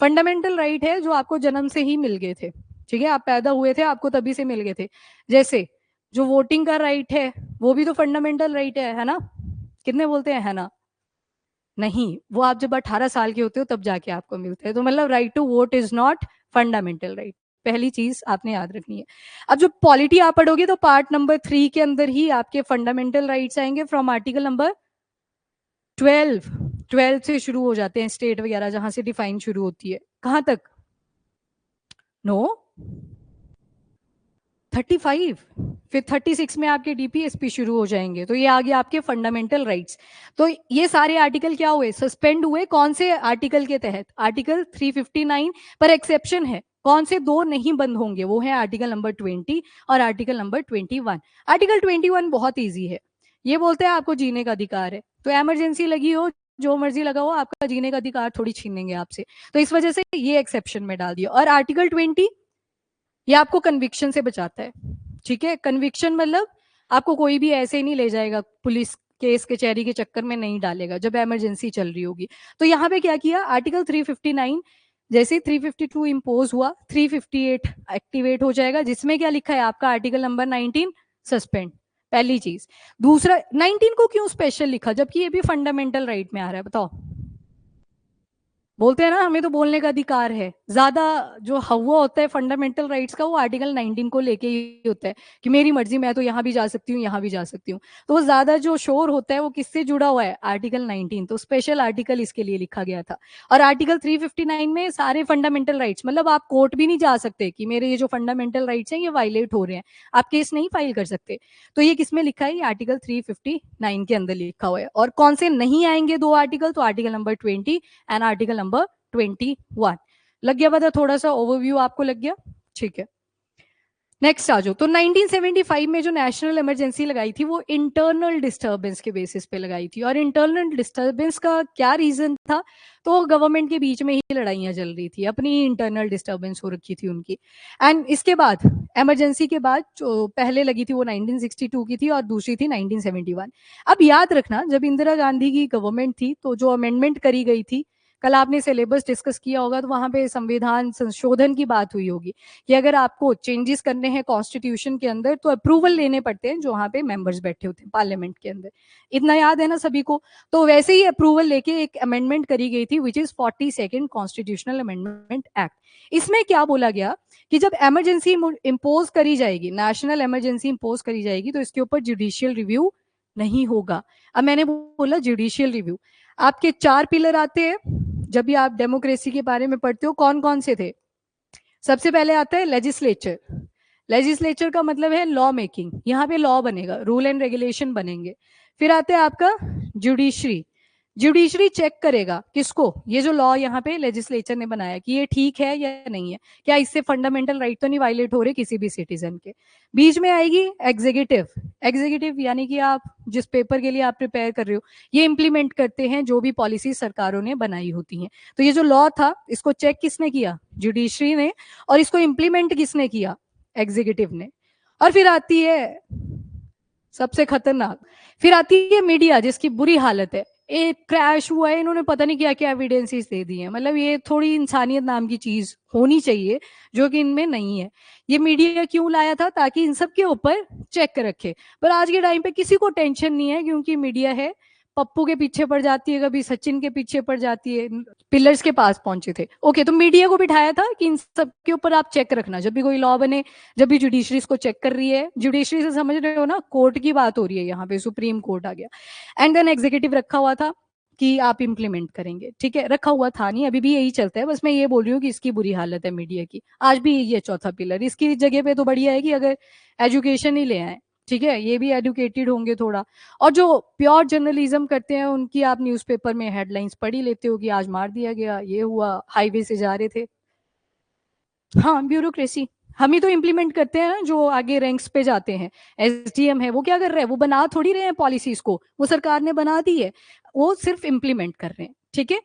फंडामेंटल राइट है जो आपको जन्म से ही मिल गए थे, ठीक है, आप पैदा हुए थे आपको तभी से मिल गए थे। जैसे जो वोटिंग का राइट है वो भी तो फंडामेंटल राइट है ना? कितने बोलते हैं है ना? नहीं, वो आप जब 18 साल के होते हो तब जाके आपको मिलते हैं। तो मतलब right to vote is not fundamental right, पहली चीज आपने याद रखनी है। अब जो पॉलिटी आप पढ़ोगे तो पार्ट नंबर 3 के अंदर ही आपके फंडामेंटल राइट्स आएंगे फ्रॉम आर्टिकल नंबर 12 से शुरू हो जाते हैं स्टेट वगैरह जहां से डिफाइन शुरू होती है। कहां तक? नो, 35, फिर 36 में आपके डीपीएसपी शुरू हो जाएंगे। तो ये आ गया आपके फंडामेंटल राइट्स। तो ये सारे आर्टिकल क्या हुए? सस्पेंड हुए। कौन से आर्टिकल के तहत? आर्टिकल 359। पर एक्सेप्शन है, कौन से दो नहीं बंद होंगे? वो है आर्टिकल नंबर 20 और आर्टिकल नंबर 21। आर्टिकल 21 बहुत ईजी है, ये बोलते हैं आपको जीने का अधिकार है। तो इमरजेंसी लगी हो, जो मर्जी लगा हो, आपका जीने का अधिकार थोड़ी छीनेंगे आपसे। तो इस वजह से ये एक्सेप्शन में डाल दिया। और आर्टिकल 20 ये आपको कन्विक्शन से बचाता है, ठीक है। कन्विक्शन मतलब आपको कोई भी ऐसे ही नहीं ले जाएगा, पुलिस केस कचहरी के चक्कर में नहीं डालेगा जब इमरजेंसी चल रही होगी। तो यहाँ पे क्या किया, आर्टिकल 359 जैसे 352 इम्पोज हुआ, 358 एक्टिवेट हो जाएगा, जिसमें क्या लिखा है आपका आर्टिकल नंबर 19 सस्पेंड, पहली चीज। दूसरा, 19 को क्यों स्पेशल लिखा जबकि ये भी फंडामेंटल राइट में आ रहा है? बताओ। बोलते हैं ना हमें तो बोलने का अधिकार है, ज्यादा जो हवा होता है फंडामेंटल राइट्स का वो आर्टिकल 19 को लेके ही होता है कि मेरी मर्जी, मैं तो यहाँ भी जा सकती हूँ यहाँ भी जा सकती हूँ। तो वो ज्यादा जो शोर होता है वो किससे जुड़ा हुआ है? आर्टिकल 19। तो स्पेशल आर्टिकल इसके लिए लिखा गया था। और आर्टिकल 359 में सारे फंडामेंटल राइट्स, मतलब आप कोर्ट भी नहीं जा सकते कि मेरे ये जो फंडामेंटल राइट्स हैं ये वायलेट हो रहे हैं, आप केस नहीं फाइल कर सकते। तो ये किसमें लिखा है? ये आर्टिकल 359 के अंदर लिखा हुआ है। और कौन से नहीं आएंगे दो आर्टिकल? तो article number 20 and article number 21। लग गया पता? थोड़ा सा ओवरव्यू आपको लग गया, ठीक है। नेक्स्ट आ जाओ। तो 1975 में जो नेशनल इमरजेंसी लगाई थी वो इंटरनल डिस्टरबेंस के बेसिस पे लगाई थी। और इंटरनल डिस्टरबेंस का क्या रीजन था? तो गवर्नमेंट के बीच में ही लड़ाइयां चल रही थी, अपनी इंटरनल डिस्टरबेंस हो रखी थी उनकी। एंड इसके बाद इमरजेंसी के बाद जो पहले लगी थी वो 1962 की थी और दूसरी थी 1971। अब याद रखना, जब इंदिरा गांधी की गवर्नमेंट थी तो जो अमेंडमेंट करी गई थी, कल आपने सिलेबस डिस्कस किया होगा तो वहां पे संविधान संशोधन की बात हुई होगी कि अगर आपको चेंजेस करने हैं कॉन्स्टिट्यूशन के अंदर तो अप्रूवल लेने पड़ते हैं जो वहां पे मेंबर्स बैठे होते हैं पार्लियामेंट के अंदर। इतना याद है ना सभी को? तो वैसे ही अप्रूवल लेके एक अमेंडमेंट करी गई थी which is 42nd constitutional amendment act. इसमें क्या बोला गया कि जब इमरजेंसी इम्पोज करी जाएगी, नेशनल इमरजेंसी इम्पोज करी जाएगी, तो इसके ऊपर जुडिशियल रिव्यू नहीं होगा। अब मैंने बोला जुडिशियल रिव्यू, आपके 4 पिलर आते हैं जब भी आप डेमोक्रेसी के बारे में पढ़ते हो। कौन कौन से थे? सबसे पहले आता है लेजिस्लेचर। लेजिस्लेचर का मतलब है लॉ मेकिंग, यहाँ पे लॉ बनेगा, रूल एंड रेगुलेशन बनेंगे। फिर आता है आपका जुडिशरी। जुडिशरी चेक करेगा किसको? ये जो लॉ यहाँ पे लेजिस्लेचर ने बनाया कि ये ठीक है या नहीं है, क्या इससे फंडामेंटल राइट तो नहीं वायलेट हो रहे किसी भी सिटीजन के। बीच में आएगी एग्जीक्यूटिव। एग्जीक्यूटिव यानी कि आप जिस पेपर के लिए आप प्रिपेयर कर रहे हो, ये इंप्लीमेंट करते हैं जो भी पॉलिसी सरकारों ने बनाई होती हैं। तो ये जो लॉ था इसको चेक किसने किया? जुडिशरी ने। और इसको इंप्लीमेंट किसने किया? एग्जीक्यूटिव ने। और फिर आती है सबसे खतरनाक, फिर आती है मीडिया जिसकी बुरी हालत है। एक क्रैश हुआ है, इन्होंने पता नहीं क्या क्या एविडेंसेस दे दी हैं, मतलब ये थोड़ी इंसानियत नाम की चीज होनी चाहिए जो कि इनमें नहीं है। ये मीडिया क्यों लाया था? ताकि इन सब के ऊपर चेक रखे। पर आज के टाइम पे किसी को टेंशन नहीं है क्योंकि मीडिया है, पप्पू के पीछे पड़ जाती है, कभी सचिन के पीछे पड़ जाती है, पिलर्स के पास पहुंचे थे। ओके, तो मीडिया को बिठाया था कि इन सब के ऊपर आप चेक रखना, जब भी कोई लॉ बने, जब भी जुडिशरी इसको चेक कर रही है। जुडिशरी से समझ रहे हो ना, कोर्ट की बात हो रही है यहाँ पे, सुप्रीम कोर्ट आ गया। एंड देन एग्जीक्यूटिव रखा हुआ था कि आप इंप्लीमेंट करेंगे, ठीक है। रखा हुआ था नहीं, अभी भी यही चलता है, बस मैं ये बोल रही हूँ कि इसकी बुरी हालत है मीडिया की, आज भी यही है चौथा पिलर। इसकी जगह पे तो बढ़िया है कि अगर एजुकेशन ही ले आए, ठीक है, ये भी एडुकेटेड होंगे थोड़ा। और जो प्योर जर्नलिज्म करते हैं उनकी आप न्यूज़पेपर में हेडलाइंस पढ़ ही लेते हो कि आज मार दिया गया, ये हुआ, हाईवे से जा रहे थे। हाँ, ब्यूरोक्रेसी हम ही तो इम्प्लीमेंट करते हैं ना, जो आगे रैंक्स पे जाते हैं। एसडीएम है, वो क्या कर रहे हैं? वो बना थोड़ी रहे हैं पॉलिसीज को, वो सरकार ने बना दी है, वो सिर्फ इम्प्लीमेंट कर रहे हैं, ठीक है।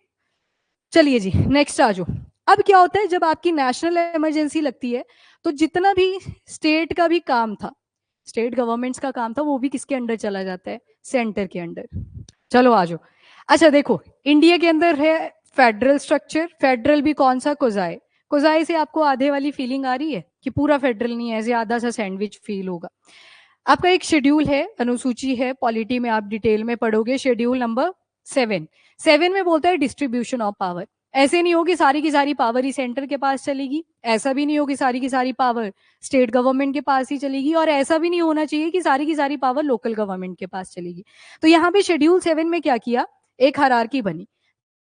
चलिए जी, नेक्स्ट आ जाओ। अब क्या होता है जब आपकी नेशनल इमरजेंसी लगती है तो जितना भी स्टेट का भी काम था, स्टेट गवर्नमेंट्स का काम था, वो भी किसके अंडर चला जाता है? सेंटर के अंडर। चलो आ जाओ। अच्छा देखो, इंडिया के अंदर है फेडरल स्ट्रक्चर, फेडरल भी कौन सा, कोजाए। कोजाए से आपको आधे वाली फीलिंग आ रही है कि पूरा फेडरल नहीं है, ऐसे आधा सा सैंडविच फील होगा। आपका एक शेड्यूल है, अनुसूची है, पॉलिटी में आप डिटेल में पढ़ोगे, शेड्यूल नंबर 7 में बोलता है डिस्ट्रीब्यूशन ऑफ पावर। ऐसे नहीं होगी सारी की सारी पावर ही सेंटर के पास चलेगी, ऐसा भी नहीं होगी सारी की सारी पावर स्टेट गवर्नमेंट के पास ही चलेगी, और ऐसा भी नहीं होना चाहिए कि सारी की सारी पावर लोकल गवर्नमेंट के पास चलेगी। तो यहाँ पे शेड्यूल 7 में क्या किया, एक हायरार्की बनी,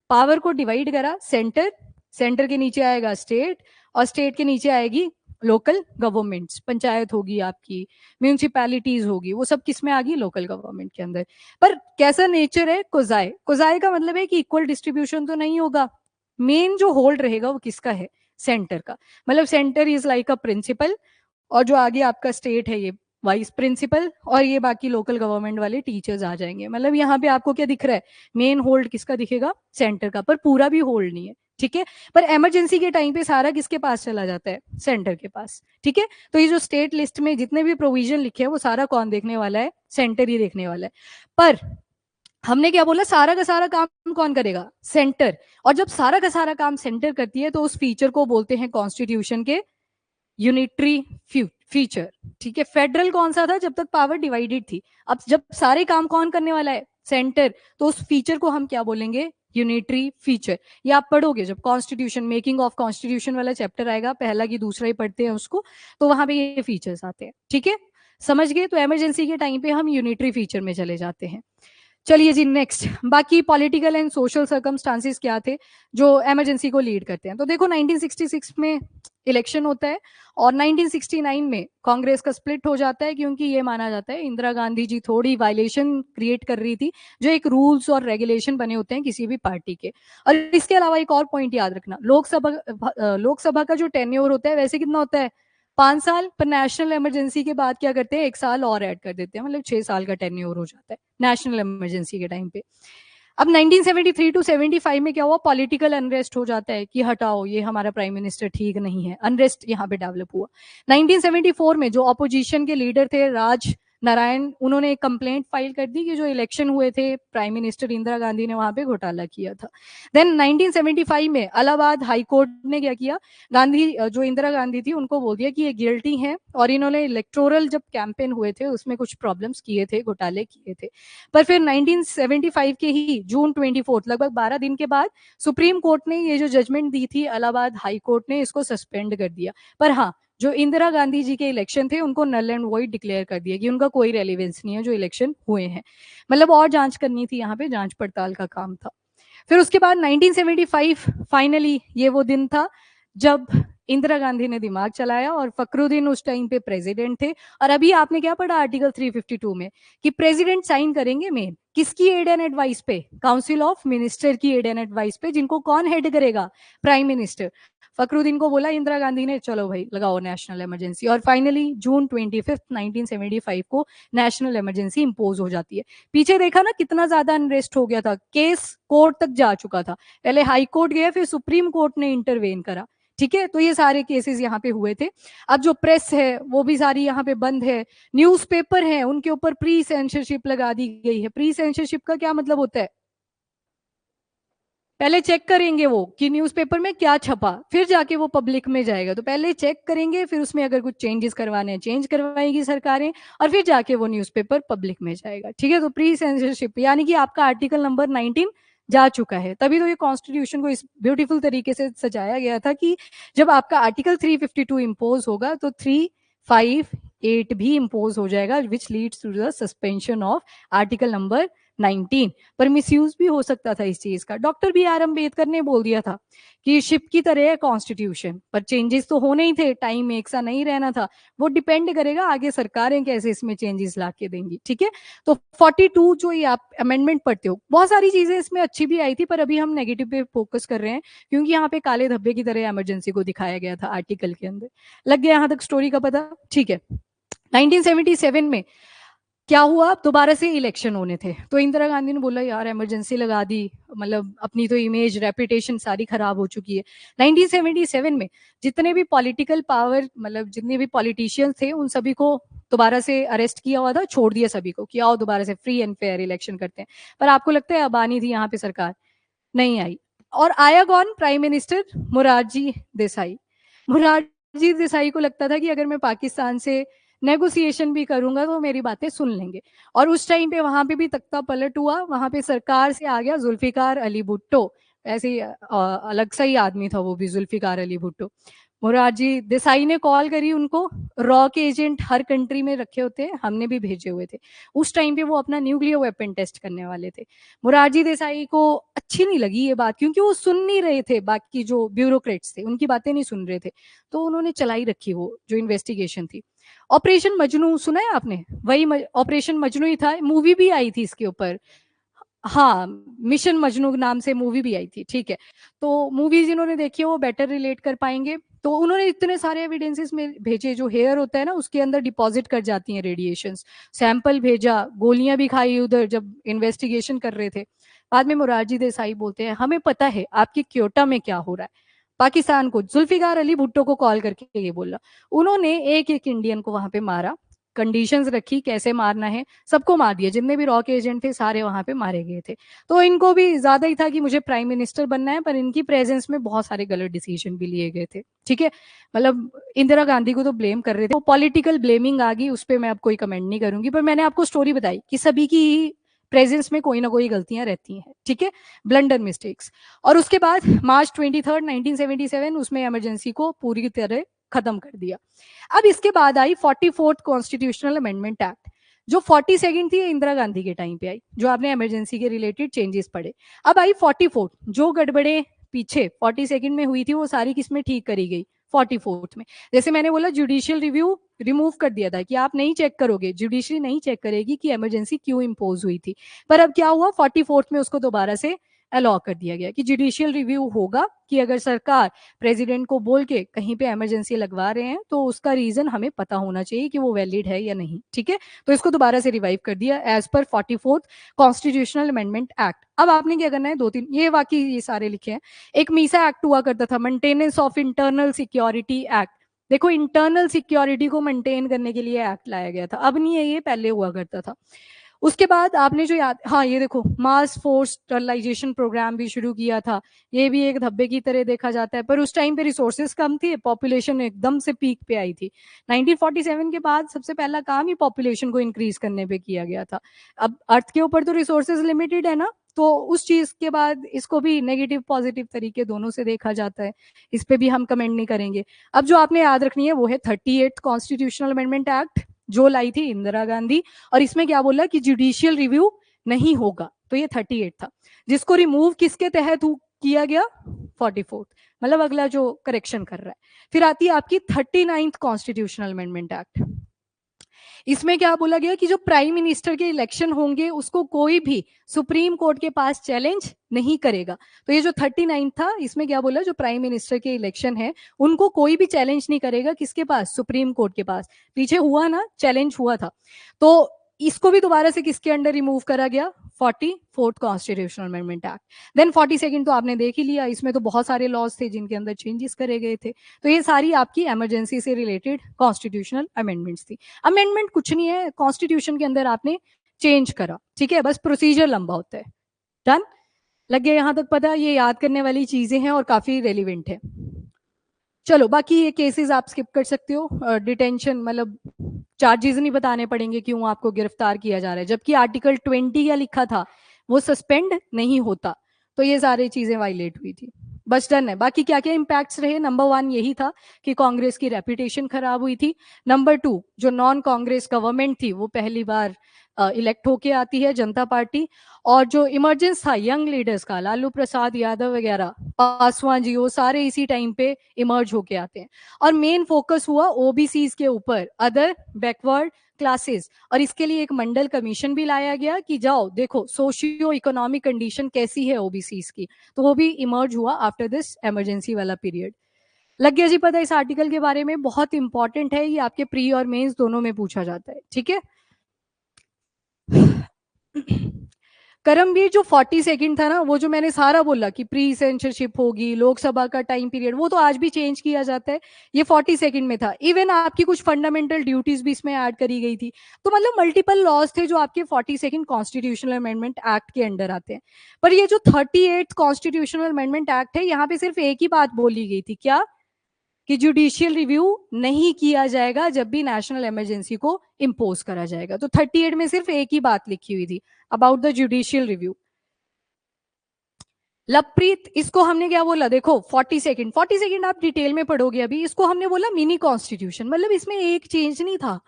पावर को डिवाइड करा, सेंटर, सेंटर के नीचे आएगा स्टेट, और स्टेट के नीचे आएगी लोकल गवर्नमेंट्स, पंचायत होगी आपकी, म्यूनिसिपैलिटीज होगी, वो सब किस में आ गई, लोकल गवर्नमेंट के अंदर। पर कैसा नेचर है कोजाए, कोजाए का मतलब है कि इक्वल डिस्ट्रीब्यूशन तो नहीं होगा, मेन जो होल्ड रहेगा वो किसका है, सेंटर का। मतलब centre is like a principal, और जो आगे आपका स्टेट है ये वाइस प्रिंसिपल, और ये बाकी लोकल गवर्नमेंट वाले टीचर्स आ जाएंगे। मतलब यहाँ पे आपको क्या दिख रहा है, मेन होल्ड किसका दिखेगा, सेंटर का, पर पूरा भी होल्ड नहीं है, ठीक है। पर इमरजेंसी के टाइम पे सारा किसके पास चला जाता है, सेंटर के पास, ठीक है। तो ये जो स्टेट लिस्ट में जितने भी प्रोविजन लिखे हैं वो सारा कौन देखने वाला है, सेंटर ही देखने वाला है। पर हमने क्या बोला, सारा का सारा काम कौन करेगा, सेंटर। और जब सारा का सारा काम सेंटर करती है तो उस फीचर को बोलते हैं कॉन्स्टिट्यूशन के यूनिटरी फीचर, ठीक है। फेडरल कौन सा था, जब तक पावर डिवाइडेड थी। अब जब सारे काम कौन करने वाला है, सेंटर, तो उस फीचर को हम क्या बोलेंगे, यूनिटरी फीचर। ये आप पढ़ोगे जब कॉन्स्टिट्यूशन, मेकिंग ऑफ कॉन्स्टिट्यूशन वाला चैप्टर आएगा, पहला की दूसरा ही पढ़ते हैं उसको, तो वहां पे ये फीचर्स आते हैं, ठीक है, समझ गए। तो इमरजेंसी के टाइम पे हम यूनिटरी फीचर में चले जाते हैं। चलिए जी नेक्स्ट, बाकी पॉलिटिकल एंड सोशल सर्कमस्टांसिस क्या थे जो इमरजेंसी को लीड करते हैं। तो देखो 1966 में इलेक्शन होता है, और 1969 में कांग्रेस का स्प्लिट हो जाता है, क्योंकि ये माना जाता है इंदिरा गांधी जी थोड़ी वायलेशन क्रिएट कर रही थी, जो एक रूल्स और रेगुलेशन बने होते हैं किसी भी पार्टी के। और इसके अलावा एक और पॉइंट याद रखना, लोकसभा का जो टेन्योर होता है वैसे कितना होता है, 5 साल, पर नेशनल इमरजेंसी के बाद क्या करते हैं, 1 साल और ऐड कर देते हैं, मतलब 6 साल का टेन्योर हो जाता है नेशनल इमरजेंसी के टाइम पे। अब 1973 टू 75 में क्या हुआ, पॉलिटिकल अनरेस्ट हो जाता है कि हटाओ ये हमारा प्राइम मिनिस्टर ठीक नहीं है, अनरेस्ट यहाँ पे डेवलप हुआ। 1974 में जो ऑपोजिशन के लीडर थे राज नारायण, उन्होंने एक कंप्लेंट फाइल कर दी कि जो इलेक्शन हुए थे प्राइम मिनिस्टर इंदिरा गांधी ने वहां पे घोटाला किया था। देन 1975 में इलाहाबाद हाई कोर्ट ने क्या किया, जो इंदिरा गांधी थी उनको बोल दिया कि ये गिल्टी हैं, और इन्होंने इलेक्टोरल जब कैंपेन हुए थे उसमें कुछ प्रॉब्लम्स किए थे, घोटाले किए थे। पर फिर 1975 के ही जून 24, लगभग 12 दिन के बाद सुप्रीम कोर्ट ने ये जो जजमेंट दी थी, इलाहाबाद हाई कोर्ट ने इसको सस्पेंड कर दिया। पर हाँ, जो इंदिरा गांधी जी के इलेक्शन थे उनको नल एंड वॉइड डिक्लेयर कर दिया कि उनका कोई रेलिवेंस नहीं है जो इलेक्शन हुए हैं। मतलब और जांच करनी थी, यहाँ पे जांच पड़ताल का काम था। फिर उसके बाद 1975 फाइनली ये वो दिन था जब इंदिरा गांधी ने दिमाग चलाया, और फखरुद्दीन उस टाइम पे प्रेसिडेंट थे। और अभी आपने क्या पढ़ा आर्टिकल 352 में, कि प्रेसिडेंट साइन करेंगे मेन किसकी एड एंड एडवाइस पे, काउंसिल ऑफ मिनिस्टर की एड एंड एडवाइस पे, जिनको कौन हेड करेगा, प्राइम मिनिस्टर। फखरुद्दीन को बोला इंदिरा गांधी ने, चलो भाई लगाओ नेशनल इमरजेंसी, और फाइनली जून 25 1975 को नेशनल इमरजेंसी इंपोज हो जाती है। पीछे देखा ना कितना ज्यादा अनरेस्ट हो गया था, केस कोर्ट तक जा चुका था, पहले हाई कोर्ट गया फिर सुप्रीम कोर्ट ने इंटरवेन करा, ठीक है। तो ये सारे केसेस यहाँ पे हुए थे। अब जो प्रेस है वो भी सारी यहाँ पे बंद है, न्यूज़पेपर है उनके ऊपर प्री सेंसरशिप लगा दी गई है। प्री सेंसरशिप का क्या मतलब होता है, पहले चेक करेंगे वो कि न्यूज़पेपर में क्या छपा, फिर जाके वो पब्लिक में जाएगा। तो पहले चेक करेंगे, फिर उसमें अगर कुछ चेंजेस करवाने हैं चेंज करवाएगी सरकारें, और फिर जाके वो न्यूज़पेपर पब्लिक में जाएगा, ठीक है। तो प्री सेंसरशिप यानी कि आपका आर्टिकल नंबर 19 जा चुका है। तभी तो ये कॉन्स्टिट्यूशन को इस ब्यूटीफुल तरीके से सजाया गया था कि जब आपका आर्टिकल 352 इम्पोज होगा तो 358 भी इम्पोज हो जाएगा, which leads to the suspension of article number 19। पर मिसयूज भी हो सकता था इस चीज का। डॉक्टर बी आर अम्बेडकर ने बोल दिया था कि शिप की तरह है कॉन्स्टिट्यूशन, पर चेंजेस तो होने ही थे, टाइम एक सा नहीं रहना था, वो डिपेंड करेगा आगे सरकारें कैसे इसमें चेंजेस ला के देंगी, ठीक है। तो 42 जो ये आप अमेंडमेंट पढ़ते हो, बहुत सारी चीजें इसमें अच्छी भी आई थी, पर अभी हम नेगेटिव पे फोकस कर रहे हैं, क्योंकि यहाँ पे काले धब्बे की तरह इमरजेंसी को दिखाया गया था आर्टिकल के अंदर। लग गया यहाँ तक स्टोरी का पता, ठीक है। 1977 में क्या हुआ, दोबारा से इलेक्शन होने थे, तो इंदिरा गांधी ने बोला यार इमरजेंसी लगा दी, मतलब अपनी तो इमेज रेपुटेशन सारी खराब हो चुकी है। 1977 में जितने भी पॉलिटिकल पावर, मतलब जितने भी पॉलिटिशियंस थे उन सभी को दोबारा से अरेस्ट किया हुआ था, छोड़ दिया सभी को कि आओ दोबारा से फ्री एंड फेयर इलेक्शन करते हैं। पर आपको लगता है अब आनी थी यहाँ पे सरकार, नहीं आई। और आया कौन? Prime minister Morarji Desai. मोरारजी देसाई को लगता था कि अगर मैं पाकिस्तान से नेगोशिएशन भी करूंगा तो मेरी बातें सुन लेंगे। और उस टाइम पे वहां पे भी तख्ता पलट हुआ, वहां पे सरकार से आ गया जुल्फिकार अली भुट्टो। ऐसे ही अलग सा ही आदमी था वो भी, जुल्फिकार अली भुट्टो। मोरारजी देसाई ने कॉल करी उनको। रॉ के एजेंट हर कंट्री में रखे होते हैं, हमने भी भेजे हुए थे। उस टाइम पे वो अपना न्यूक्लियर वेपन टेस्ट करने वाले थे। मोरारजी देसाई को अच्छी नहीं लगी ये बात, क्योंकि वो सुन नहीं रहे थे, बाकी जो ब्यूरोक्रेट्स थे उनकी बातें नहीं सुन रहे थे। तो उन्होंने चलाई रखी वो जो इन्वेस्टिगेशन थी। ऑपरेशन मजनू सुना है आपने? वही ऑपरेशन मजनू ही था, मूवी भी आई थी इसके ऊपर। हाँ, मिशन मजनू नाम से मूवी भी आई थी, ठीक है। तो मूवीज जिन्होंने देखी है वो बेटर रिलेट कर पाएंगे। तो उन्होंने इतने सारे एविडेंसेस में भेजे, जो हेयर होता है ना उसके अंदर डिपॉजिट कर जाती हैं रेडिएशंस। सैंपल भेजा, गोलियां भी खाई उधर जब इन्वेस्टिगेशन कर रहे थे। बाद में मोरारजी देसाई बोलते हैं हमें पता है आपके क्योटा में क्या हो रहा है। पाकिस्तान को, जुल्फिकार अली भुट्टो को कॉल करके ये बोला। उन्होंने एक एक इंडियन को वहां पे मारा, कंडीशंस रखी कैसे मारना है, सबको मार दिया। जितने भी रॉ के एजेंट थे सारे वहां पे मारे गए थे। तो इनको भी ज्यादा ही था कि मुझे प्राइम मिनिस्टर बनना है, पर इनकी प्रेजेंस में बहुत सारे गलत डिसीजन भी लिए गए थे, ठीक है। मतलब इंदिरा गांधी को तो ब्लेम कर रहे थे, वो पॉलिटिकल ब्लेमिंग आ गई, उस पर मैं अब कोई कमेंट नहीं करूंगी। पर मैंने आपको स्टोरी बताई कि सभी की प्रेजेंस में कोई ना कोई गलतियां रहती हैं, ठीक है, ब्लंडर मिस्टेक्स। और उसके बाद मार्च 23 1977 उसमें इमरजेंसी को पूरी तरह खत्म कर दिया। अब इसके बाद आई 44th कॉन्स्टिट्यूशनल अमेंडमेंट एक्ट, जो 42nd थी इंदिरा गांधी के टाइम पे आई, जो आपने इमरजेंसी के रिलेटेड चेंजेस पढ़े। अब आई 44th, जो गड़बड़े पीछे 42nd में हुई थी वो सारी किसमें ठीक करी गई? 44th में। जैसे मैंने बोला जुडिशियल रिव्यू रिमूव कर दिया था कि आप नहीं चेक करोगे, जुडिशरी नहीं चेक करेगी कि इमरजेंसी क्यों इंपोज हुई थी। पर अब क्या हुआ, 44th में उसको दोबारा से अलाउ कर दिया गया कि जुडिशियल रिव्यू होगा, कि अगर सरकार प्रेसिडेंट को बोल के कहीं पे इमरजेंसी लगवा रहे हैं तो उसका रीजन हमें पता होना चाहिए कि वो वैलिड है या नहीं, ठीक है। तो इसको दोबारा से रिवाइव कर दिया as per 44th constitutional amendment act. अब आपने क्या करना है, दो तीन ये वाकई ये सारे लिखे हैं। एक मीसा एक्ट हुआ करता था, maintenance of internal security act. देखो, इंटरनल सिक्योरिटी को मेंटेन करने के लिए एक्ट लाया गया था, अब नहीं है, ये पहले हुआ करता था। उसके बाद आपने जो याद, हाँ ये देखो, मास फोर्स स्टरलाइजेशन प्रोग्राम भी शुरू किया था। ये भी एक धब्बे की तरह देखा जाता है, पर उस टाइम पे रिसोर्सेज कम थे, पॉपुलेशन एकदम से पीक पे आई थी। 1947 के बाद सबसे पहला काम ही पॉपुलेशन को इंक्रीज करने पे किया गया था। अब अर्थ के ऊपर तो रिसोर्सेज लिमिटेड है ना, तो उस चीज के बाद इसको भी नेगेटिव पॉजिटिव तरीके दोनों से देखा जाता है, इस पे भी हम कमेंट नहीं करेंगे। अब जो आपने याद रखनी है वो है 38th कॉन्स्टिट्यूशनल अमेंडमेंट एक्ट, जो लाई थी इंदिरा गांधी। और इसमें क्या बोला कि जुडिशियल रिव्यू नहीं होगा, तो ये 38 था, जिसको रिमूव किसके तहत किया गया? 44th, मतलब अगला जो करेक्शन कर रहा है। फिर आती है आपकी 39th कॉन्स्टिट्यूशनल अमेंडमेंट एक्ट। इसमें क्या बोला गया कि जो प्राइम मिनिस्टर के इलेक्शन होंगे उसको कोई भी सुप्रीम कोर्ट के पास चैलेंज नहीं करेगा। तो ये जो 39 था, इसमें क्या बोला, जो प्राइम मिनिस्टर के इलेक्शन है उनको कोई भी चैलेंज नहीं करेगा, किसके पास? सुप्रीम कोर्ट के पास। पीछे हुआ ना, चैलेंज हुआ था। तो इसको भी दोबारा से किसके अंडर रिमूव करा गया? 44th constitutional amendment act. Then 42nd तो आपने देख ही लिया, इसमें तो बहुत सारे लॉज थे जिनके अंदर चेंजेस करे गए थे। तो ये सारी आपकी इमरजेंसी से रिलेटेड कॉन्स्टिट्यूशनल अमेंडमेंट्स थी। अमेंडमेंट कुछ नहीं है, कॉन्स्टिट्यूशन के अंदर आपने चेंज करा, ठीक है, बस प्रोसीजर लंबा होता है। डन? लग गया यहां तक पता? ये याद करने वाली चीजें हैं और काफी रेलिवेंट है। चलो, बाकी ये केसेस आप स्किप कर सकते हो। डिटेंशन मतलब चार्जेस नहीं बताने पड़ेंगे क्यों आपको गिरफ्तार किया जा रहा है, जबकि आर्टिकल 20 क्या लिखा था, वो सस्पेंड नहीं होता। तो ये सारी चीजें वायलेट हुई थी। बस डन है। बाकी क्या क्या इम्पैक्ट्स रहे? नंबर 1 यही था कि कांग्रेस की रेपुटेशन खराब हुई थी। नंबर 2, जो नॉन कांग्रेस गवर्नमेंट थी वो पहली बार इलेक्ट होके आती है, जनता पार्टी। और जो इमरजेंस था यंग लीडर्स का, लालू प्रसाद यादव वगैरह, पासवान जी, वो सारे इसी टाइम पे इमर्ज होके आते हैं। और मेन फोकस हुआ ओबीसीज के ऊपर, अदर बैकवर्ड क्लासेस। और इसके लिए एक मंडल कमीशन भी लाया गया कि जाओ देखो सोशियो इकोनॉमिक कंडीशन कैसी है ओबीसीज की। तो वो भी इमर्ज हुआ आफ्टर दिस इमरजेंसी वाला पीरियड। लग गया जी पता इस आर्टिकल के बारे में? बहुत इंपॉर्टेंट है ये, आपके प्री और मेंस दोनों में पूछा जाता है, ठीक है। करमवीर जो 40 सेकंड था ना, वो जो मैंने सारा बोला कि प्री सेंसरशिप होगी, लोकसभा का टाइम पीरियड, वो तो आज भी चेंज किया जाता है। ये 40 सेकंड में था। इवन आपकी कुछ फंडामेंटल ड्यूटीज भी इसमें ऐड करी गई थी। तो मतलब मल्टीपल लॉज थे जो आपके 42 कॉन्स्टिट्यूशनल अमेंडमेंट एक्ट के अंडर आते हैं। पर ये जो 38 कॉन्स्टिट्यूशनल अमेंडमेंट एक्ट है, यहाँ पे सिर्फ एक ही बात बोली गई थी, क्या? कि जुडिशियल रिव्यू नहीं किया जाएगा जब भी नेशनल इमरजेंसी को इंपोज करा जाएगा। तो 38 में सिर्फ एक ही बात लिखी हुई थी, about the judicial review. Lovepreet, इसको हमने क्या बोला? देखो 40 सेकंड आप डिटेल में पढ़ोगे अभी। इसको हमने बोला मिनी कॉन्स्टिट्यूशन। मतलब इसमें एक चेंज नहीं था,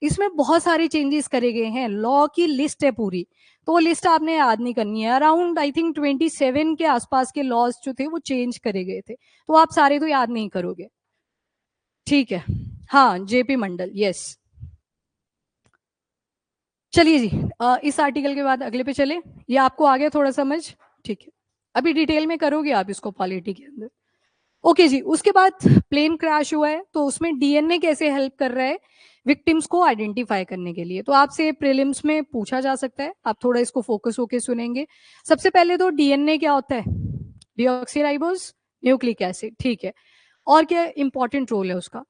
इसमें बहुत सारे चेंजेस करे गए हैं। लॉ की लिस्ट है पूरी, तो वो लिस्ट आपने याद नहीं करनी है। अराउंड आई थिंक 27 के आसपास के लॉज जो थे वो चेंज करे गए थे, तो आप सारे तो याद नहीं करोगे। ठीक है, हाँ, जेपी मंडल, यस। चलिए जी, इस आर्टिकल के बाद अगले पे चले। ये आपको आ गया थोड़ा समझ? ठीक है, अभी डिटेल में करोगे आप इसको पॉलिटी के अंदर। ओके जी, उसके बाद प्लेन क्रैश हुआ है, तो उसमें डीएनए कैसे हेल्प कर रहा है विक्टिम्स को आइडेंटिफाई करने के लिए? तो आपसे प्रीलिम्स में पूछा जा सकता है, आप थोड़ा इसको फोकस होके सुनेंगे। सबसे पहले तो डीएनए क्या होता है? डीऑक्सीराइबोस न्यूक्लिक एसिड, ठीक है। और क्या इंपॉर्टेंट रोल है उसका?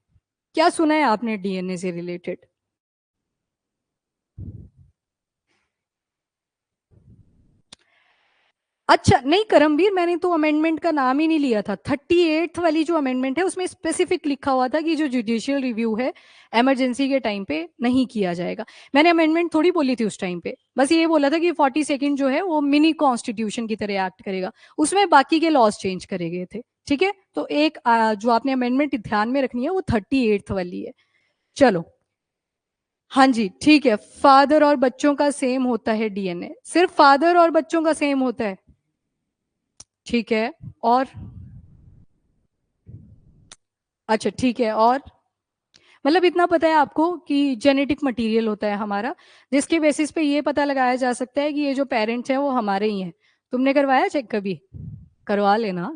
क्या सुना है आपने डीएनए से रिलेटेड? अच्छा नहीं करमवीर, मैंने तो अमेंडमेंट का नाम ही नहीं लिया था। 38 वाली जो अमेंडमेंट है उसमें स्पेसिफिक लिखा हुआ था कि जो जुडिशियल रिव्यू है इमरजेंसी के टाइम पे नहीं किया जाएगा। मैंने अमेंडमेंट थोड़ी बोली थी उस टाइम पे, बस ये बोला था कि 42 जो है वो मिनी कॉन्स्टिट्यूशन की तरह एक्ट करेगा। उसमें बाकी के लॉज चेंज करे गए थे। ठीक है, तो एक जो आपने अमेंडमेंट ध्यान में रखनी है वो 38 वाली है। चलो, हाँ जी ठीक है। फादर और बच्चों का सेम होता है डीएनए, सिर्फ फादर और बच्चों का सेम होता है। ठीक है, और? अच्छा ठीक है, और? मतलब इतना पता है आपको कि जेनेटिक मटेरियल होता है हमारा, जिसके बेसिस पे ये पता लगाया जा सकता है कि ये जो पेरेंट्स हैं वो हमारे ही हैं। तुमने करवाया चेक कभी? करवा लेना।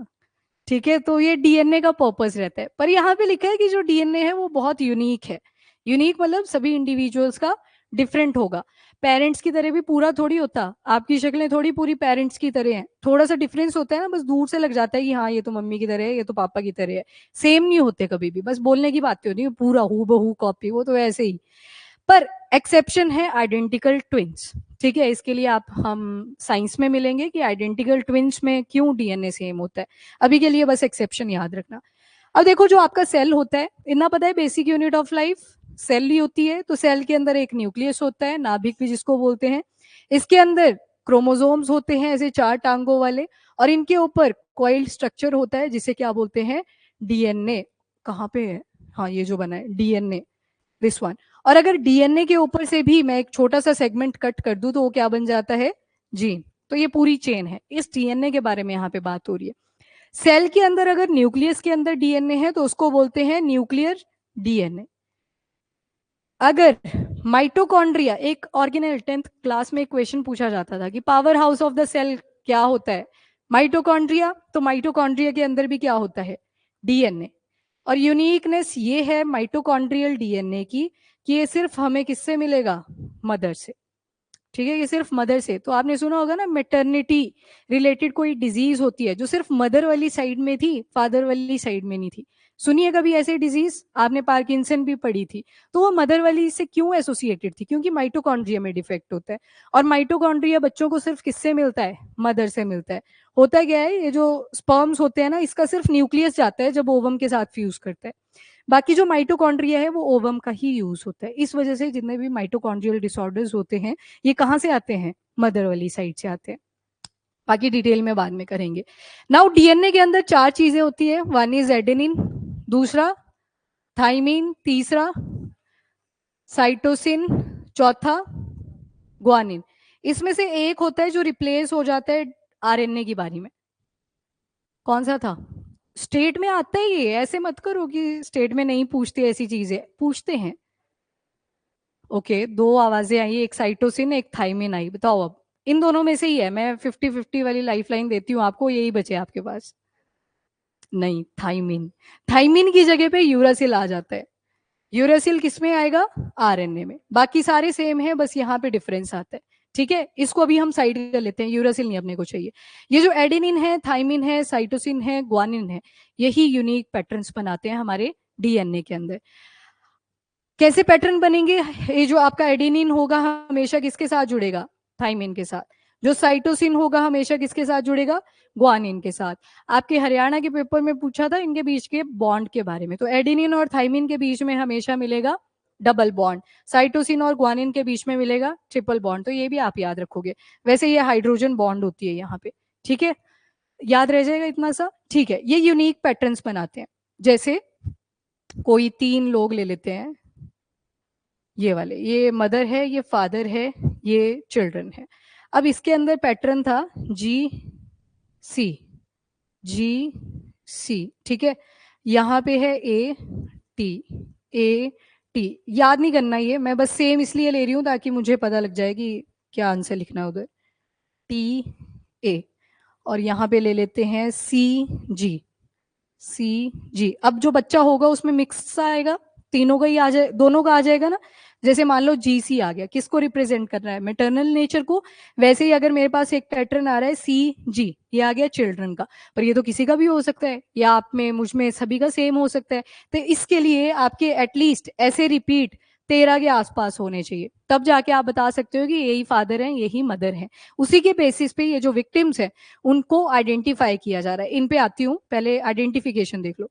ठीक है, तो ये डीएनए का पर्पस रहता है। पर यहाँ पे लिखा है कि जो डीएनए है वो बहुत यूनिक है। यूनिक मतलब सभी इंडिविजुअल्स का डिफरेंट होगा। पेरेंट्स की तरह भी पूरा थोड़ी होता, आपकी शक्लें थोड़ी पूरी पेरेंट्स की तरह हैं। थोड़ा सा डिफरेंस होता है ना, बस दूर से लग जाता है कि हाँ ये तो मम्मी की तरह है, ये तो पापा की तरह है। सेम नहीं होते कभी भी, बस बोलने की बातें होती है, पूरा हूबहू कॉपी, वो तो ऐसे ही। पर एक्सेप्शन है आइडेंटिकल ट्विंस। ठीक है, इसके लिए आप हम साइंस में मिलेंगे कि आइडेंटिकल ट्विंस में क्यों डीएनए सेम होता है। अभी के लिए बस एक्सेप्शन याद रखना। अब देखो, जो आपका सेल होता है, इतना पता है basic unit of life cell ही होती है। तो सेल के अंदर एक न्यूक्लियस होता है, नाभिक भी जिसको बोलते हैं। इसके अंदर क्रोमोसोम्स होते हैं ऐसे 4 टांगों वाले, और इनके ऊपर कॉइल्ड स्ट्रक्चर होता है जिसे क्या बोलते हैं? डीएनए। कहाँ पे है? हाँ, ये जो बना है डीएनए, दिस वन। और अगर डीएनए के ऊपर से भी मैं एक छोटा सा सेगमेंट कट कर दूं तो वो क्या बन जाता है? जीन। तो ये पूरी चेन है, इस डीएनए के बारे में यहाँ पे बात हो रही है। सेल के अंदर अगर न्यूक्लियस के अंदर डीएनए है तो उसको बोलते हैं न्यूक्लियर डीएनए। अगर माइटोकॉन्ड्रिया, एक ऑर्गेनेल 10th क्लास में एक क्वेश्चन पूछा जाता था कि powerhouse of the cell क्या होता है? माइटोकॉन्ड्रिया। तो माइटोकॉन्ड्रिया के अंदर भी क्या होता है? डीएनए। और यूनिकनेस ये है माइटोकॉन्ड्रियल डीएनए की कि ये सिर्फ हमें किससे मिलेगा? मदर से। ठीक है, ये सिर्फ मदर से। तो आपने सुना होगा ना, मेटर्निटी रिलेटेड कोई डिजीज होती है जो सिर्फ मदर वाली साइड में थी, फादर वाली साइड में नहीं थी। सुनिए कभी ऐसे डिजीज? आपने पार्किंसन भी पढ़ी थी। तो वो मदर वाली से क्यों एसोसिएटेड थी? क्योंकि माइटोकॉन्ड्रिया में डिफेक्ट होता है। और माइटोकॉन्ड्रिया बच्चों को सिर्फ किससे मिलता है? मदर से मिलता है। होता क्या है, ये जो स्पर्म्स होते हैं ना, इसका सिर्फ न्यूक्लियस जाता है जब ओवम के साथ फ्यूज करता है। बाकी जो माइटोकॉन्ड्रिया है वो ओवम का ही यूज होता है। इस वजह से जितने भी माइटोकॉन्ड्रियल डिसऑर्डर्स होते हैं, ये कहाँ से आते हैं? मदर वाली साइड से आते हैं। बाकी डिटेल में बाद में करेंगे। नाउ डीएनए के अंदर 4 चीजें होती है। वन इज एडेनिन, दूसरा थाइमिन, तीसरा साइटोसिन, चौथा ग्वानिन। इसमें से एक होता है जो रिप्लेस हो जाता है आरएनए की बारी में। कौन सा था? स्टेट में आता है ये, ऐसे मत करो कि स्टेट में नहीं पूछते, ऐसी चीजें पूछते हैं। ओके, 2 आवाजें आई, एक साइटोसिन एक थाइमिन आई। बताओ अब, इन दोनों में से ही है। मैं 50-50 वाली लाइफ लाइन देती हूँ आपको, यही बचे आपके पास। नहीं, थाइमिन। थाइमिन की जगह पे यूरासिल आ जाता है। यूरासिल किस में आएगा? आरएनए में। बाकी सारे सेम है, बस यहाँ पे डिफरेंस आता है। ठीक है, इसको अभी हम साइड कर लेते हैं, यूरासिल नहीं अपने को चाहिए। ये जो एडेनिन है, थाइमिन है, साइटोसिन है, ग्वानिन है, यही यूनिक पैटर्न्स बनाते हैं हमारे डीएनए के अंदर। कैसे पैटर्न बनेंगे? ये जो आपका एडेनिन होगा हमेशा किसके साथ जुड़ेगा? थाइमिन के साथ। जो साइटोसिन होगा हमेशा किसके साथ जुड़ेगा? ग्वानिन के साथ। आपके हरियाणा के पेपर में पूछा था इनके बीच के बॉन्ड के बारे में, तो एडेनिन और थाइमिन के बीच में हमेशा मिलेगा डबल बॉन्ड, साइटोसिन और ग्वानिन के बीच में मिलेगा ट्रिपल बॉन्ड, तो ये भी आप याद रखोगे। वैसे ये हाइड्रोजन बॉन्ड होती है यहाँ पे, ठीक है, याद रह जाएगा इतना सा, ठीक है। ये यूनिक पैटर्न्स बनाते हैं। जैसे कोई 3 लोग ले लेते हैं, ये वाले, ये मदर है, ये फादर है, ये चिल्ड्रन है। अब इसके अंदर पैटर्न था जी सी, जी सी, ठीक है। यहाँ पे है ए टी, ए टी, याद नहीं करना ये, मैं बस सेम इसलिए ले रही हूँ ताकि मुझे पता लग जाए कि क्या आंसर लिखना है उधर। टी ए, और यहाँ पे ले लेते हैं सी जी, सी जी। अब जो बच्चा होगा उसमें मिक्स आएगा, तीनों का ही आ जाए, दोनों का आ जाएगा ना। जैसे मान लो जी सी आ गया, किसको रिप्रेजेंट कर रहा है? मैटरनल नेचर को। वैसे ही अगर मेरे पास एक पैटर्न आ रहा है सी जी, ये आ गया चिल्ड्रन का, पर ये तो किसी का भी हो सकता है, या आप में, मुझ में, सभी का सेम हो सकता है। तो इसके लिए आपके एटलीस्ट ऐसे रिपीट 13 के आसपास होने चाहिए, तब जाके आप बता सकते हो कि यही फादर है, यही मदर है। उसी के बेसिस पे ये जो विक्टिम्स है उनको आइडेंटिफाई किया जा रहा है। इन पे आती हूँ, पहले आइडेंटिफिकेशन देख लो।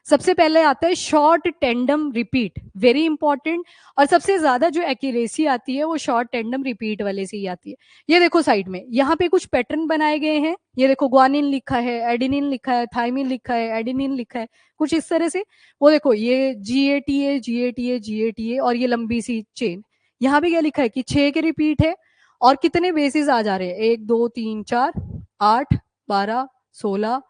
सबसे पहले आता है short tandem repeat, very important. और सबसे ज्यादा जो एक्यूरेसी आती है वो शॉर्ट टेंडम रिपीट वाले से ही आती है। ये देखो साइड में, यहाँ पे कुछ पैटर्न बनाए गए हैं, ये देखो ग्वानिन लिखा है, एडेनिन लिखा है, थाइमिन लिखा है, एडेनिन लिखा है, कुछ इस तरह से। वो देखो ये GATA GATA GATA, और ये लंबी सी चेन। यहाँ पे क्या लिखा है कि 6 के रिपीट है, और कितने बेसिस आ जा रहे हैं? 1 2 3 4 8 12 16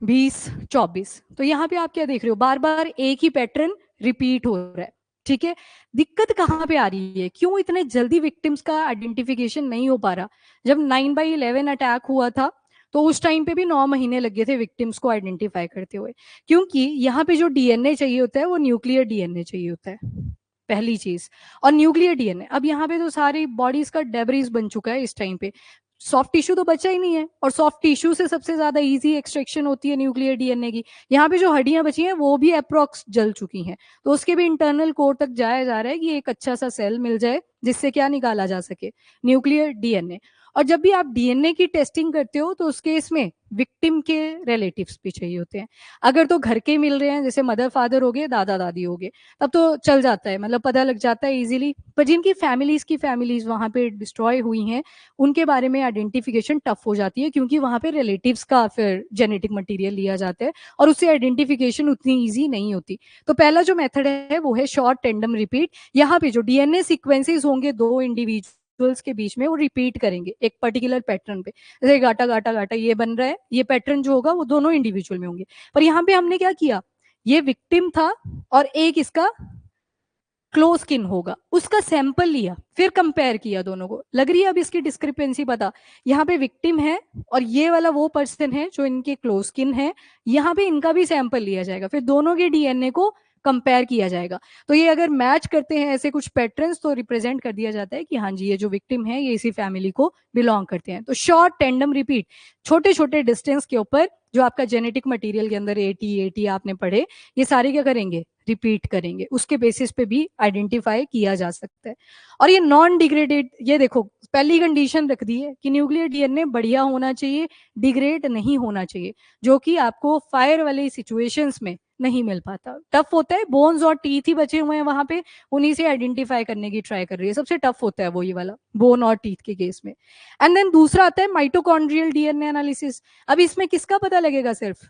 20 24। तो यहाँ पे आप क्या देख रहे हो? बार बार एक ही पैटर्न रिपीट हो रहा है, ठीक है। दिक्कत कहाँ पे आ रही है? क्यों इतने जल्दी विक्टिम्स का आइडेंटिफिकेशन नहीं हो पा रहा? जब 9/11 अटैक हुआ था तो उस टाइम पे भी 9 महीने लगे थे विक्टिम्स को आइडेंटिफाई करते हुए, क्योंकि यहाँ पे जो डीएनए चाहिए होता है वो न्यूक्लियर डीएनए चाहिए होता है, पहली चीज। और न्यूक्लियर डीएनए, अब यहाँ पे तो सारी बॉडीज का डेब्रीज बन चुका है इस टाइम पे, सॉफ्ट टिश्यू तो बचा ही नहीं है, और सॉफ्ट टिश्यू से सबसे ज्यादा इजी एक्सट्रैक्शन होती है न्यूक्लियर डीएनए की। यहाँ पे जो हड्डियां बची हैं वो भी अप्रोक्स जल चुकी हैं, तो उसके भी इंटरनल कोर तक जाया जा रहा है कि एक अच्छा सा सेल मिल जाए जिससे क्या निकाला जा सके? Nuclear DNA. और जब भी आप डीएनए की टेस्टिंग करते हो तो उस केस में विक्टिम के रिलेटिव्स भी चाहिए होते हैं। अगर तो घर के मिल रहे हैं, जैसे मदर फादर हो गए, दादा दादी हो गए, तब तो चल जाता है, मतलब पता लग जाता है इजीली। पर जिनकी फैमिलीज वहां पे डिस्ट्रॉय हुई हैं, उनके बारे में आइडेंटिफिकेशन टफ हो जाती है, क्योंकि वहां पे रिलेटिव्स का फिर जेनेटिक मटेरियल लिया जाता है और उससे आइडेंटिफिकेशन उतनी इजी नहीं होती। तो पहला जो मेथड है वो है शॉर्ट टेंडम रिपीट। यहाँ पे जो डीएनए सीक्वेंसेस होंगे दो इंडिविजुअल्स के बीच में, वो रिपीट करेंगे एक पर्टिकुलर पैटर्न पे। जैसे गाटा गाटा गाटा ये बन रहा है, ये पैटर्न जो होगा वो दोनों इंडिविजुअल में होंगे। पर यहाँ पे हमने क्या किया, ये विक्टिम था और एक इसका क्लोज किन होगा, उसका सैंपल लिया, फिर कंपेयर किया दोनों को। लग रही है अब इसकी डिस्क्रिपेंसी पता? यहाँ पे विक्टिम है और ये वाला वो पर्सन है जो इनके क्लोज किन है, यहाँ पे इनका भी सैंपल लिया जाएगा, फिर दोनों के डीएनए को कंपेयर किया जाएगा। तो ये अगर मैच करते हैं ऐसे कुछ पैटर्न्स, तो रिप्रेजेंट कर दिया जाता है कि हाँ जी ये जो विक्टिम है ये इसी फैमिली को बिलोंग करते हैं। तो शॉर्ट टेंडम रिपीट, छोटे छोटे डिस्टेंस के ऊपर जो आपका जेनेटिक मटेरियल के अंदर 80 आपने पढ़े, ये सारे क्या करेंगे? रिपीट करेंगे, उसके बेसिस पे भी आइडेंटिफाई किया जा सकता है। और ये नॉन डिग्रेडेड, ये देखो पहली कंडीशन रख दी है कि न्यूक्लियर डीएनए बढ़िया होना चाहिए, डिग्रेड नहीं होना चाहिए, जो कि आपको फायर वाली सिचुएशंस में नहीं मिल पाता, टफ होता है। बोन्स और टीथ ही बचे हुए हैं वहां पे, उन्हीं से आइडेंटिफाई करने की ट्राई कर रही है, सबसे टफ होता है वो ये वाला बोन और टीथ के केस में। एंड देन दूसरा आता है माइटोकॉन्ड्रियल डीएनए एनालिसिस। अब इसमें किसका पता लगेगा? सिर्फ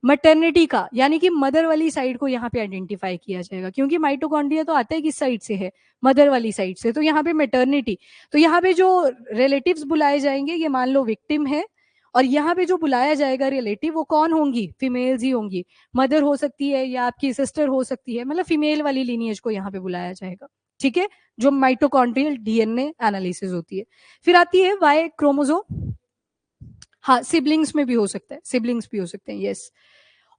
मैटरनिटी का, यानी कि मदर वाली साइड को यहाँ पे आइडेंटिफाई किया जाएगा, क्योंकि माइटोकॉन्ड्रिया तो आता है किस साइड से है? मदर वाली साइड से। तो यहाँ पे मैटरनिटी, तो यहाँ पे जो रिलेटिव्स बुलाए जाएंगे, ये मान लो विक्टिम है, और यहाँ पे जो बुलाया जाएगा रिलेटिव, वो कौन होंगी? फीमेल्स ही होंगी। मदर हो सकती है या आपकी सिस्टर हो सकती है, मतलब फीमेल वाली लीनिएज को यहाँ पे बुलाया जाएगा, ठीक है, जो माइटोकॉन्ड्रियल डीएनए एनालिसिस होती है। फिर आती है वाई क्रोमोसोम, हाँ सिबलिंग्स में भी हो सकता है, सिबलिंग्स भी हो सकते हैं, यस।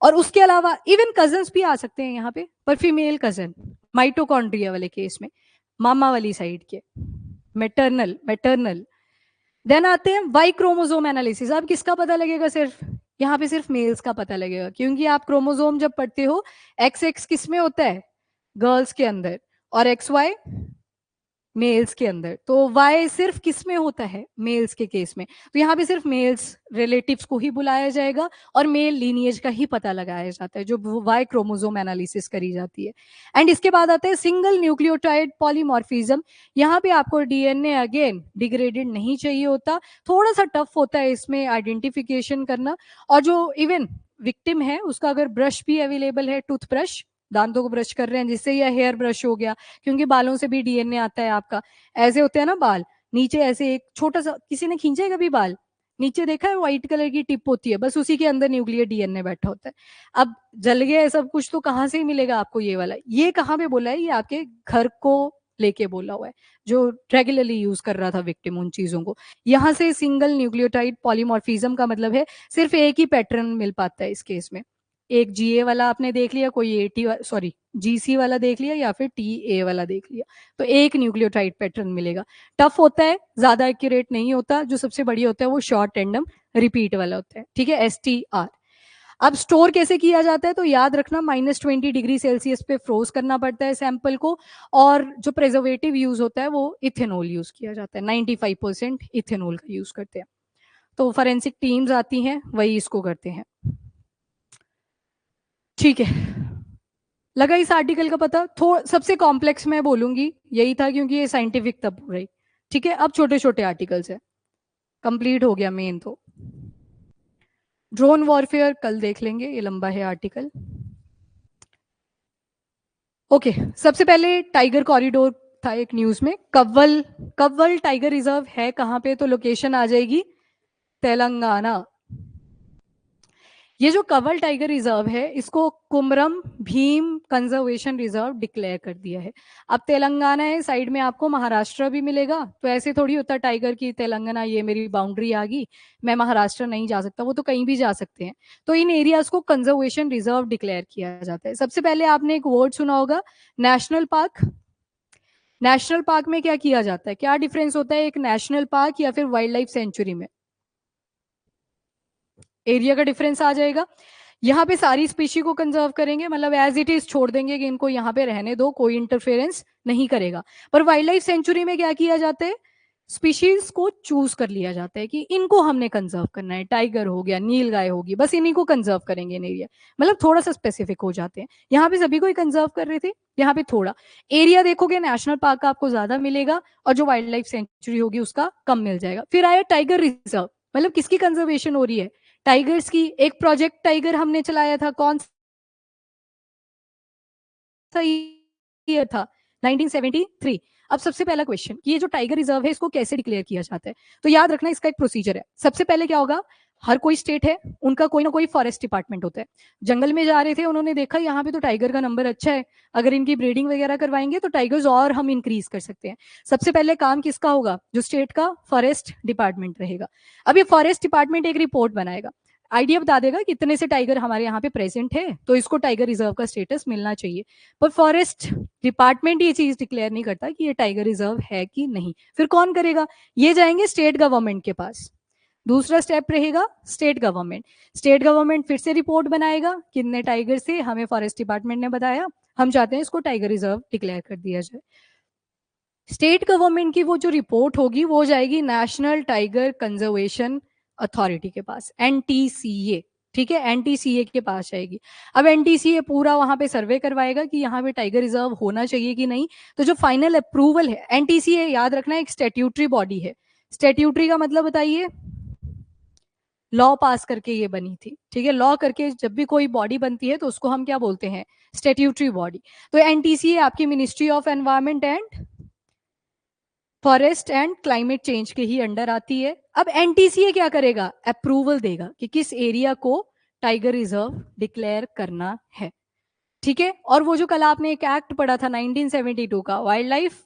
और उसके अलावा इवन कजन्स भी आ सकते हैं यहाँ पे, पर फीमेल कजन माइटोकॉन्ड्रिया वाले केस में, मामा वाली साइड के मैटरनल मैटरनल। देन आते हैं वाई क्रोमोसोम एनालिसिस। अब किसका पता लगेगा? सिर्फ यहाँ पे सिर्फ मेल्स का पता लगेगा, क्योंकि आप क्रोमोसोम जब पढ़ते हो एक्स एक्स किस में होता है? गर्ल्स के अंदर, और एक्स वाई मेल्स के अंदर। तो वाई सिर्फ किस में होता है? मेल्स के केस में। तो यहाँ पे सिर्फ मेल्स रिलेटिव्स को ही बुलाया जाएगा और मेल लीनिएज का ही पता लगाया जाता है, जो वाई क्रोमोसोम एनालिसिस करी जाती है। एंड इसके बाद आता है सिंगल न्यूक्लियोटाइड पॉलीमॉर्फिज्म। यहाँ पे आपको डीएनए अगेन डिग्रेडेड नहीं चाहिए होता, थोड़ा सा टफ होता है इसमें आइडेंटिफिकेशन करना। और जो इवन विक्टिम है उसका अगर ब्रश भी अवेलेबल है, टूथब्रश, दांतों को ब्रश कर रहे हैं जिससे यह हेयर ब्रश हो गया, क्योंकि बालों से भी डीएनए आता है आपका। ऐसे होते हैं ना बाल, नीचे ऐसे एक छोटा सा, किसी ने खींचा है कभी बाल? नीचे देखा है व्हाइट कलर की टिप होती है, बस उसी के अंदर न्यूक्लियर डीएनए बैठा होता है। अब जल गया है सब कुछ, तो कहाँ से मिलेगा आपको ये वाला? ये कहाँ पे बोला है? ये आपके घर को लेके बोला हुआ है, जो रेगुलरली यूज कर रहा था विक्टिम उन चीजों को। यहाँ से सिंगल न्यूक्लियोटाइड पॉलीमॉर्फिज्म का मतलब है सिर्फ एक ही पैटर्न मिल पाता है इस केस में। एक जीए वाला आपने देख लिया, कोई एटी सॉरी जीसी वाला देख लिया, या फिर टीए वाला देख लिया, तो एक न्यूक्लियोटाइड पैटर्न मिलेगा। टफ होता है, ज्यादा एक्यूरेट नहीं होता। जो सबसे बढ़िया होता है वो शॉर्ट टेंडम रिपीट वाला होता है, ठीक है, एसटीआर। अब स्टोर कैसे किया जाता है? तो याद रखना -20 डिग्री सेल्सियस पे फ्रोज करना पड़ता है सैंपल को, और जो प्रिजर्वेटिव यूज होता है वो इथेनॉल यूज किया जाता है। 95% इथेनॉल का यूज करते हैं। तो फॉरेंसिक टीम्स आती हैं, वही इसको करते हैं, ठीक है। लगा इस आर्टिकल का पता? थोड़ा सबसे कॉम्प्लेक्स मैं बोलूंगी यही था, क्योंकि ये साइंटिफिक तब रही, ठीक है। अब छोटे छोटे आर्टिकल्स है, कंप्लीट हो गया मेन। तो ड्रोन वॉरफेयर कल देख लेंगे, ये लंबा है आर्टिकल। ओके, सबसे पहले टाइगर कॉरिडोर था एक न्यूज में। कव्वल कव्वल टाइगर रिजर्व है कहाँ पे? तो लोकेशन आ जाएगी तेलंगाना। ये जो कव्वल टाइगर रिजर्व है इसको कुमरम भीम कंजर्वेशन रिजर्व डिक्लेयर कर दिया है। अब तेलंगाना है साइड में, आपको महाराष्ट्र भी मिलेगा, तो ऐसे थोड़ी होता टाइगर की तेलंगाना ये मेरी बाउंड्री आ गई, मैं महाराष्ट्र नहीं जा सकता, वो तो कहीं भी जा सकते हैं। तो इन एरियाज को कंजर्वेशन रिजर्व डिक्लेयर किया जाता है। सबसे पहले आपने एक वर्ड सुना होगा, नेशनल पार्क। नेशनल पार्क में क्या किया जाता है? क्या डिफरेंस होता है एक नेशनल पार्क या फिर वाइल्ड लाइफ सेंचुरी में? एरिया का डिफरेंस आ जाएगा। यहाँ पे सारी स्पीशी को कंजर्व करेंगे, मतलब एज इट इज छोड़ देंगे कि इनको यहाँ पे रहने दो, कोई इंटरफेरेंस नहीं करेगा। पर वाइल्ड लाइफ सेंचुरी में क्या किया जाता है? स्पीशीज को चूज कर लिया जाता है कि इनको हमने कंजर्व करना है। टाइगर हो गया, नील गाय होगी, बस इन्हीं को कंजर्व करेंगे इन एरिया। मतलब थोड़ा सा स्पेसिफिक हो जाते हैं। यहाँ पे सभी को ही कंजर्व कर रहे थे, यहाँ पे थोड़ा एरिया देखोगे नेशनल पार्क का आपको ज्यादा मिलेगा, और जो वाइल्ड लाइफ सेंचुरी होगी उसका कम मिल जाएगा। फिर आया टाइगर रिजर्व, मतलब किसकी कंजर्वेशन हो रही है? टाइगर्स की। एक प्रोजेक्ट टाइगर हमने चलाया था, कौन सा ईयर था? 1973। अब सबसे पहला क्वेश्चन, ये जो टाइगर रिजर्व है इसको कैसे डिक्लेयर किया जाता है? तो याद रखना इसका एक प्रोसीजर है। सबसे पहले क्या होगा, हर कोई स्टेट है उनका कोई ना कोई फॉरेस्ट डिपार्टमेंट होता है। जंगल में जा रहे थे, उन्होंने देखा यहाँ पे तो टाइगर का नंबर अच्छा है, अगर इनकी ब्रीडिंग वगैरह करवाएंगे तो टाइगर्स और हम इंक्रीज कर सकते हैं। सबसे पहले काम किसका होगा? जो स्टेट का फॉरेस्ट डिपार्टमेंट रहेगा। अब ये फॉरेस्ट डिपार्टमेंट एक रिपोर्ट बनाएगा, आइडिया बता देगा कि इतने से टाइगर हमारे यहाँ पे प्रेजेंट है, तो इसको टाइगर रिजर्व का स्टेटस मिलना चाहिए। पर फॉरेस्ट डिपार्टमेंट ये चीज डिक्लेयर नहीं करता कि ये टाइगर रिजर्व है कि नहीं। फिर कौन करेगा? ये जाएंगे स्टेट गवर्नमेंट के पास। दूसरा स्टेप रहेगा स्टेट गवर्नमेंट। स्टेट गवर्नमेंट फिर से रिपोर्ट बनाएगा, कितने टाइगर से हमें फॉरेस्ट डिपार्टमेंट ने बताया, हम चाहते हैं इसको टाइगर रिजर्व डिक्लेयर कर दिया जाए। स्टेट गवर्नमेंट की वो जो रिपोर्ट होगी वो जाएगी नेशनल टाइगर कंजर्वेशन अथॉरिटी के पास, एनटीसीए, ठीक है, एनटीसीए के पास जाएगी। अब एनटीसीए पूरा वहां पे सर्वे करवाएगा कि यहाँ पे टाइगर रिजर्व होना चाहिए कि नहीं। तो जो फाइनल अप्रूवल है, एनटीसीए याद रखना एक स्टैट्यूटरी बॉडी है। स्टैट्यूटरी का मतलब बताइए? लॉ पास करके ये बनी थी, ठीक है। लॉ करके जब भी कोई बॉडी बनती है तो उसको हम क्या बोलते हैं? Statutory body. तो एनटीसीए आपकी ministry of environment and forest and climate change के ही अंडर आती है। अब एनटीसीए क्या करेगा? अप्रूवल देगा कि किस एरिया को टाइगर रिजर्व डिक्लेयर करना है, ठीक है। और वो जो कल आपने एक एक्ट पढ़ा था 1972 का, वाइल्ड लाइफ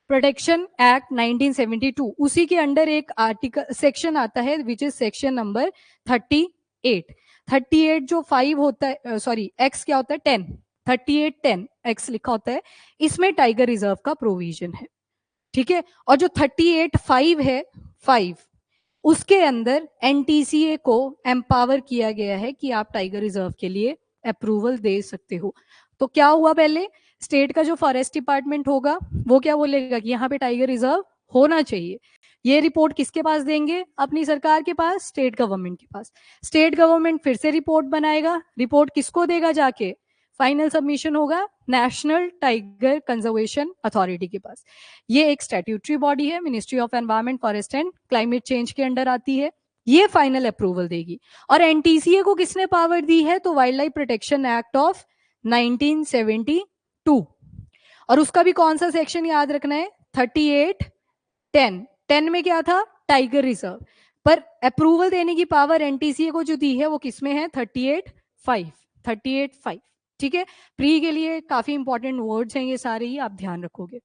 प्रोटेक्शन एक्ट 1972, उसी के अंडर एक आर्टिकल सेक्शन आता है विच इज सेक्शन नंबर 38। 38 जो 5 होता है, सॉरी एक्स क्या होता है? 10। 38 10 एक्स लिखा होता है, इसमें टाइगर रिजर्व का प्रोविजन है। ठीक है। और जो 38(5) है 5, उसके अंदर एनटीसीए को एम्पावर किया गया है कि आप टाइगर रिजर्व के लिए अप्रूवल दे सकते हो। तो क्या हुआ, पहले स्टेट का जो फॉरेस्ट डिपार्टमेंट होगा वो क्या बोलेगा कि यहाँ पे टाइगर रिजर्व होना चाहिए। ये रिपोर्ट किसके पास देंगे, अपनी सरकार के पास, स्टेट गवर्नमेंट के पास। स्टेट गवर्नमेंट फिर से रिपोर्ट बनाएगा, रिपोर्ट किसको देगा जाके, फाइनल सबमिशन होगा नेशनल टाइगर कंजर्वेशन अथॉरिटी के पास। ये एक स्टैट्यूटरी बॉडी है, ministry of environment forest and climate change के अंडर आती है। ये फाइनल अप्रूवल देगी। और एनटीसीए को किसने पावर दी है, तो wild life protection act of 1972। और उसका भी कौन सा सेक्शन याद रखना है, 38(10). 10 में क्या था, टाइगर रिजर्व। पर अप्रूवल देने की पावर एनटीसीए को जो दी है वो किसमें है, 38(5). ठीक है, प्री के लिए काफी इंपॉर्टेंट वर्ड्स हैं ये सारे ही, आप ध्यान रखोगे।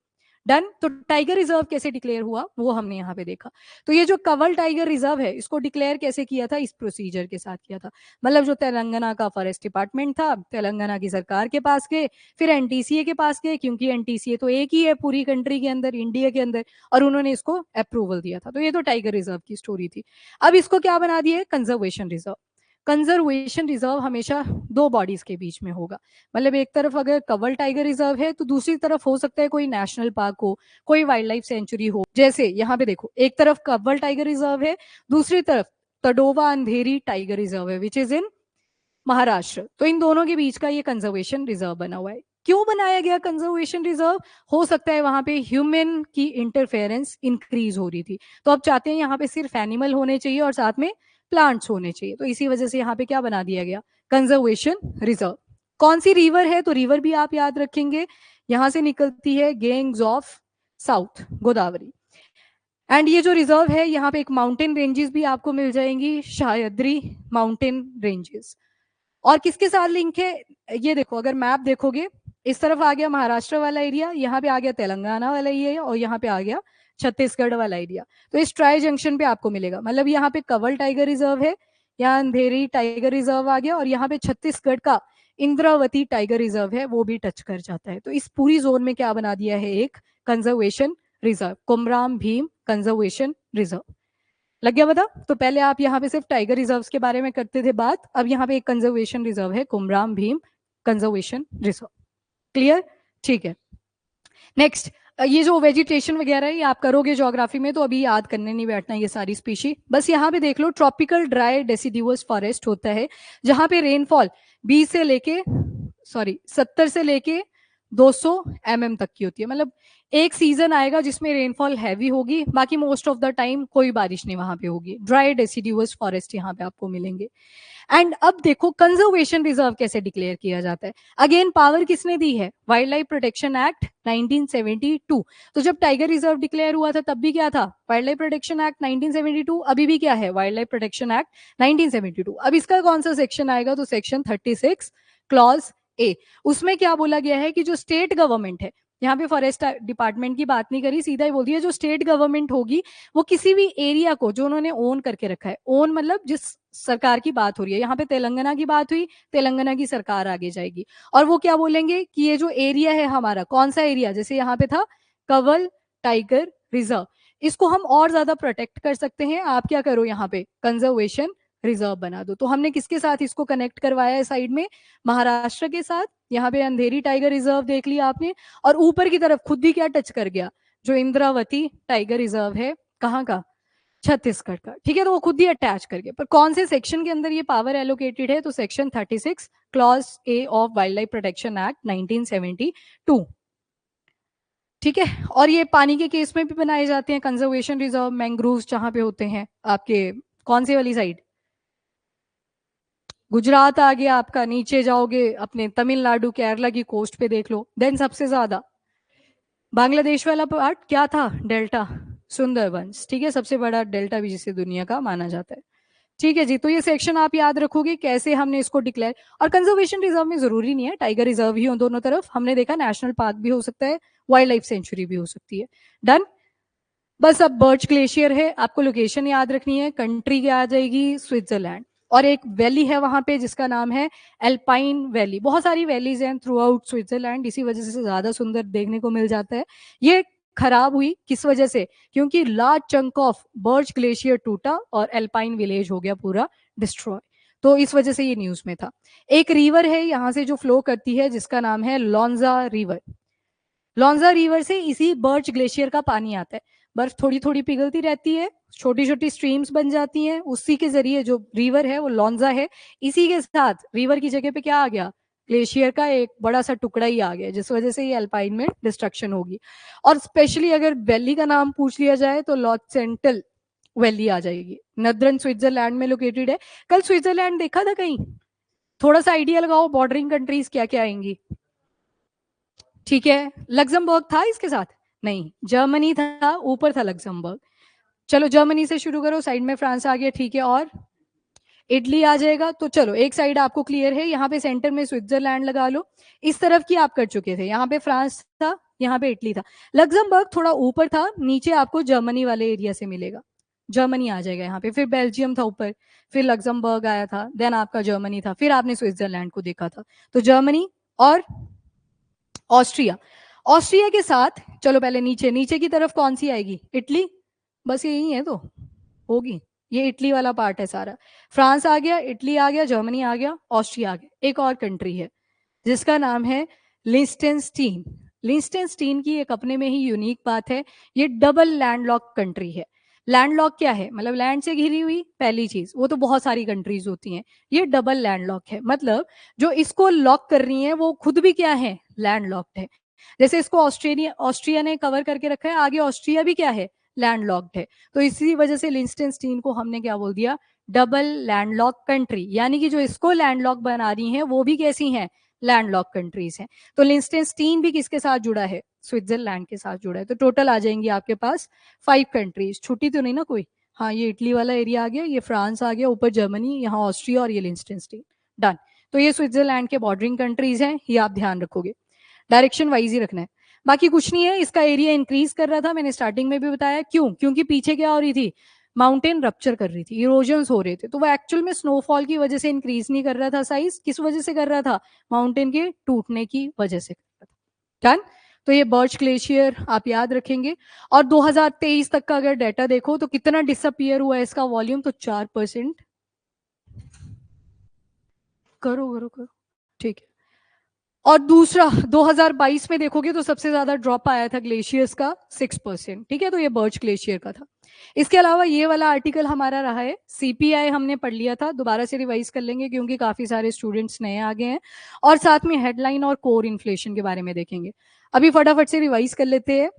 डन। तो टाइगर रिजर्व कैसे डिक्लेयर हुआ वो हमने यहाँ पे देखा। तो ये जो कवल टाइगर रिजर्व है इसको डिक्लेयर कैसे किया था, इस प्रोसीजर के साथ किया था। मतलब जो तेलंगाना का फॉरेस्ट डिपार्टमेंट था, तेलंगाना की सरकार के पास गए, फिर एनटीसीए के पास गए, क्योंकि एनटीसीए तो एक ही है पूरी कंट्री के अंदर, इंडिया के अंदर, और उन्होंने इसको अप्रूवल दिया था। तो ये तो टाइगर रिजर्व की स्टोरी थी। अब इसको क्या बना दिया, कंजर्वेशन रिजर्व। कंजर्वेशन रिजर्व हमेशा दो बॉडीज के बीच में होगा। मतलब एक तरफ अगर कवल टाइगर रिजर्व है तो दूसरी तरफ हो सकता है कोई नेशनल पार्क हो, कोई वाइल्ड लाइफ सेंचुरी हो। जैसे यहाँ पे देखो, एक तरफ कवल टाइगर रिजर्व है, दूसरी तरफ तडोवा अंधेरी टाइगर रिजर्व है, विच इज इन महाराष्ट्र। तो इन दोनों के बीच का ये कंजर्वेशन रिजर्व बना हुआ है। क्यों बनाया गया कंजर्वेशन रिजर्व, हो सकता है वहां पे ह्यूमन की इंटरफेरेंस इंक्रीज हो रही थी, तो अब चाहते हैं यहाँ पे सिर्फ एनिमल होने चाहिए और साथ में प्लांट्स होने चाहिए। तो इसी वजह से यहाँ पे क्या बना दिया गया, कंजर्वेशन रिजर्व। कौन सी रिवर है, तो रिवर भी आप याद रखेंगे, यहां से निकलती है Ganges of south Godavari. And ये जो रिजर्व है यहाँ पे एक माउंटेन रेंजेस भी आपको मिल जाएंगी, सह्याद्री माउंटेन रेंजेस। और किसके साथ लिंक है, ये देखो अगर मैप देखोगे, इस तरफ आ गया महाराष्ट्र वाला एरिया, यहाँ पे आ गया तेलंगाना वाला एरिया, और यहाँ पे आ गया छत्तीसगढ़ वाला एरिया। तो इस ट्राई जंक्शन पे आपको मिलेगा, मतलब यहाँ पे कवल टाइगर रिजर्व है, यहाँ अंधेरी टाइगर रिजर्व आ गया, और यहाँ पे छत्तीसगढ़ का इंद्रावती टाइगर रिजर्व है, वो भी टच कर जाता है। तो इस पूरी जोन में क्या बना दिया है, एक conservation reserve, Kumram Bheem conservation reserve. लग गया पता। तो पहले आप यहाँ पे सिर्फ टाइगर रिजर्व्स के बारे में करते थे बात, अब यहाँ पे एक कंजर्वेशन रिजर्व है, Kumram Bheem conservation reserve. Clear, ठीक है। नेक्स्ट, ये जो वेजिटेशन वगैरह है ये आप करोगे ज्योग्राफी में, तो अभी याद करने नहीं बैठना ये सारी स्पीशी। बस यहाँ पे देख लो, ट्रॉपिकल ड्राई डेसिडिवस फॉरेस्ट होता है जहां पे रेनफॉल 70 से लेके 200 mm तक की होती है। मतलब एक सीजन आएगा जिसमें रेनफॉल हैवी होगी, बाकी मोस्ट ऑफ द टाइम कोई बारिश नहीं वहां पे होगी। ड्राई डेसिडिवस फॉरेस्ट यहाँ पे आपको मिलेंगे। एंड अब देखो कंजर्वेशन रिजर्व कैसे डिक्लेयर किया जाता है। अगेन पावर किसने दी है, वाइल्ड लाइफ प्रोटेक्शन एक्ट 1972। तो जब टाइगर रिजर्व डिक्लेयर हुआ था तब भी क्या था, वाइल्ड लाइफ प्रोटेक्शन एक्ट 1972। अभी भी क्या है, वाइल्ड लाइफ प्रोटेक्शन एक्ट 1972। अब इसका कौन सा सेक्शन आएगा, तो सेक्शन 36 क्लॉज ए। उसमें क्या बोला गया है कि जो स्टेट गवर्नमेंट है, यहाँ पे फॉरेस्ट डिपार्टमेंट की बात नहीं करी, सीधा ही बोल दिया, जो स्टेट गवर्नमेंट होगी वो किसी भी एरिया को जो उन्होंने ओन करके रखा है, ओन मतलब जिस सरकार की बात हो रही है, यहाँ पे तेलंगाना की बात हुई, तेलंगाना की सरकार आगे जाएगी और वो क्या बोलेंगे कि ये जो एरिया है हमारा, कौन सा एरिया, जैसे यहाँ पे था कवल टाइगर रिजर्व, इसको हम और ज्यादा प्रोटेक्ट कर सकते हैं, आप क्या करो यहाँ पे कंजर्वेशन रिजर्व बना दो। तो हमने किसके साथ इसको कनेक्ट करवाया है, साइड में महाराष्ट्र के साथ। यहाँ पे अंधेरी टाइगर रिजर्व देख लिया आपने, और ऊपर की तरफ खुद ही क्या टच कर गया, जो इंद्रावती टाइगर रिजर्व है, कहाँ का, छत्तीसगढ़ का। ठीक है, तो वो खुद ही अटैच करके, पर कौन से सेक्शन के अंदर ये पावर एलोकेटेड है, तो section 36 clause A of wild life protection act 1972। ठीक है, और ये पानी के केस में भी बनाए जाते हैं कंजर्वेशन रिजर्व, मैंग्रोव्स जहां पे होते हैं आपके, कौन सी वाली साइड, गुजरात आ गया आपका, नीचे जाओगे अपने तमिलनाडु केरला की कोस्ट पे देख लो, देन सबसे ज्यादा बांग्लादेश वाला पार्ट क्या था, डेल्टा सुंदरबंस। ठीक है, सबसे बड़ा डेल्टा भी जिसे दुनिया का माना जाता है। ठीक है जी, तो ये सेक्शन आप याद रखोगे कैसे हमने इसको डिक्लेयर। और कंजर्वेशन रिजर्व में जरूरी नहीं है टाइगर रिजर्व ही हो दोनों तरफ, हमने देखा नेशनल पार्क भी हो सकता है, वाइल्ड लाइफ सेंचुरी भी हो सकती है। डन। बस अब बर्च ग्लेशियर है, आपको लोकेशन याद रखनी है, कंट्री क्या आ जाएगी, स्विट्जरलैंड, और एक वैली है वहां पे जिसका नाम है एल्पाइन वैली। बहुत सारी वैलीज हैं थ्रू आउट स्विट्जरलैंड, इसी वजह से ज्यादा सुंदर देखने को मिल जाता है। ये खराब हुई, किस वजह से? क्योंकि large chunk of birch glacier टूटा और एल्पाइन विलेज हो गया पूरा डिस्ट्रॉय। तो इस वजह से ये न्यूज में था। एक रिवर है यहाँ से जो फ्लो करती है जिसका नाम है लॉन्जा रिवर। लॉन्जा रिवर से इसी बर्च ग्लेशियर का पानी आता है। बर्फ थोड़ी थोड़ी पिघलती रहती है, छोटी छोटी स्ट्रीम्स बन जाती हैं, उसी के जरिए जो रिवर है वो लॉन्जा है। इसी के साथ रिवर की जगह पे क्या आ गया? ग्लेशियर का एक बड़ा सा टुकड़ा ही आ गया, जिस वजह से ये अल्पाइन में डिस्ट्रक्शन होगी। और स्पेशली अगर वैली का नाम पूछ लिया जाए तो लॉसेंटल वैली आ जाएगी, नदरन स्विट्जरलैंड में लोकेटेड है। कल स्विट्जरलैंड देखा था कहीं? थोड़ा सा आइडिया लगाओ, बॉर्डरिंग कंट्रीज क्या क्या आएंगी? ठीक है, लग्जमबर्ग था इसके साथ? नहीं, जर्मनी था, ऊपर था लग्जमबर्ग। चलो जर्मनी से शुरू करो, साइड में फ्रांस आ गया, ठीक है, और इटली आ जाएगा। तो चलो एक साइड आपको क्लियर है, यहाँ पे सेंटर में स्विट्जरलैंड लगा लो। इस तरफ की आप कर चुके थे, यहाँ पे फ्रांस था, यहाँ पे इटली था। लग्जमबर्ग थोड़ा ऊपर था, नीचे आपको जर्मनी वाले एरिया से मिलेगा, जर्मनी आ जाएगा यहाँ पे। फिर बेल्जियम था ऊपर, फिर लग्जमबर्ग आया था, देन आपका जर्मनी था, फिर आपने स्विट्जरलैंड को देखा था। तो जर्मनी और ऑस्ट्रिया, ऑस्ट्रिया के साथ चलो पहले नीचे, नीचे की तरफ कौन सी आएगी? इटली, बस यही है तो होगी, ये इटली वाला पार्ट है सारा। फ्रांस आ गया, इटली आ गया, जर्मनी आ गया, ऑस्ट्रिया आ गया। एक और कंट्री है जिसका नाम है लिस्टेनस्टीन। लिस्टेनस्टीन की एक अपने में ही यूनिक बात है, ये डबल लैंडलॉक कंट्री है। लैंडलॉक क्या है? मतलब लैंड से घिरी हुई, पहली चीज, वो तो बहुत सारी कंट्रीज होती हैं, ये डबल लैंडलॉक है। मतलब जो इसको लॉक कर रही हैं वो खुद भी क्या है? लैंडलॉक्ड है। जैसे इसको ऑस्ट्रेलिया, ऑस्ट्रिया ने कवर करके रखा है, आगे ऑस्ट्रिया भी क्या है? लैंडलॉक्ड है। तो इसी वजह से लिस्टेनस्टीन को हमने क्या बोल दिया? Double landlock country. यानी कि जो इसको लैंडलॉक बना रही हैं वो भी कैसी हैं? लैंडलॉक कंट्रीज हैं। तो लिस्टेनस्टीन भी किसके साथ जुड़ा है? स्विट्जरलैंड के साथ जुड़ा है। तो टोटल आ जाएंगी आपके पास 5 कंट्रीज। छुट्टी तो नहीं ना कोई? हाँ, ये इटली वाला एरिया आ गया, ये फ्रांस आ गया, ऊपर जर्मनी, यहाँ ऑस्ट्रिया और ये लिस्टेनस्टीन। डन। तो ये स्विट्जरलैंड के बॉर्डरिंग कंट्रीज हैं, ये आप ध्यान रखोगे, डायरेक्शन वाइज ही रखना है। बाकी कुछ नहीं है। इसका एरिया इंक्रीज कर रहा था, मैंने स्टार्टिंग में भी बताया क्यों, क्योंकि पीछे क्या हो रही थी? माउंटेन रप्चर कर रही थी, इरोजन्स हो रहे थे। तो वो एक्चुअल में स्नोफॉल की वजह से इंक्रीज नहीं कर रहा था साइज, किस वजह से कर रहा था? माउंटेन के टूटने की वजह से कर रहा था। डन। तो ये बर्च ग्लेशियर आप याद रखेंगे। और 2023 तक का अगर डाटा देखो तो कितना डिसअपियर हुआ है इसका वॉल्यूम? तो 4%। करो करो करो, ठीक है। और दूसरा 2022 में देखोगे तो सबसे ज्यादा ड्रॉप आया था ग्लेशियर्स का, 6%। ठीक है, तो ये बर्च ग्लेशियर का था। इसके अलावा ये वाला आर्टिकल हमारा रहा है, सीपीआई हमने पढ़ लिया था, दोबारा से रिवाइज कर लेंगे क्योंकि काफी सारे स्टूडेंट्स नए आ गए हैं। और साथ में हेडलाइन और कोर इन्फ्लेशन के बारे में देखेंगे। अभी फटाफट से रिवाइज कर लेते हैं।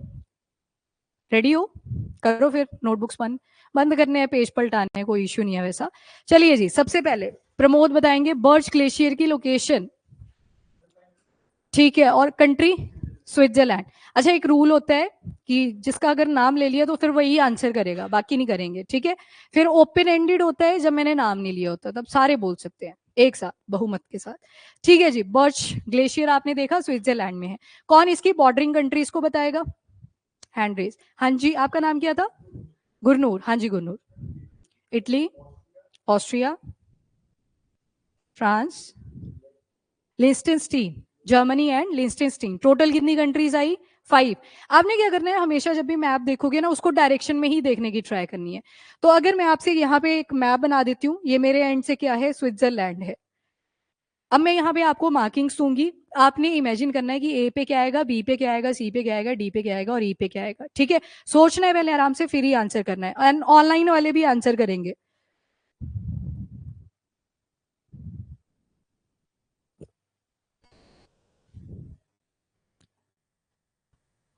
रेडी हो? करो फिर, नोटबुक्स बंद बंद करने हैं, पेज पलटाने हैं, कोई इश्यू नहीं है वैसा। चलिए जी, सबसे पहले प्रमोद बताएंगे बर्च ग्लेशियर की लोकेशन। ठीक है, और कंट्री स्विट्जरलैंड। अच्छा, एक रूल होता है कि जिसका अगर नाम ले लिया तो फिर वही आंसर करेगा, बाकी नहीं करेंगे, ठीक है। फिर ओपन एंडेड होता है, जब मैंने नाम नहीं लिया होता तब सारे बोल सकते हैं एक साथ, बहुमत के साथ। ठीक है जी, बर्च ग्लेशियर आपने देखा स्विट्जरलैंड में है। कौन इसकी बॉर्डरिंग कंट्रीज को बताएगा? Hand raise. हाँ जी, आपका नाम क्या था? गुरनूर। हाँ जी Gurnoor. Italy, Austria, France, Liechtenstein, Germany and Liechtenstein. Total कितनी कंट्रीज आई? 5। आपने क्या करना है, हमेशा जब भी मैप देखोगे ना उसको डायरेक्शन में ही देखने की ट्राई करनी है। तो अगर मैं आपसे यहाँ पे एक मैप बना देती हूँ, ये मेरे एंड से क्या है? स्विट्जरलैंड है। अब मैं यहाँ पे आपको मार्किंग्स दूंगी, आपने इमेजिन करना है कि ए पे क्या आएगा, बी पे क्या आएगा, सी पे क्या आएगा, डी पे क्या आएगा और ई पे क्या आएगा। ठीक है, सोचना है पहले आराम से, फिर ही आंसर करना है। एंड ऑनलाइन वाले भी आंसर करेंगे।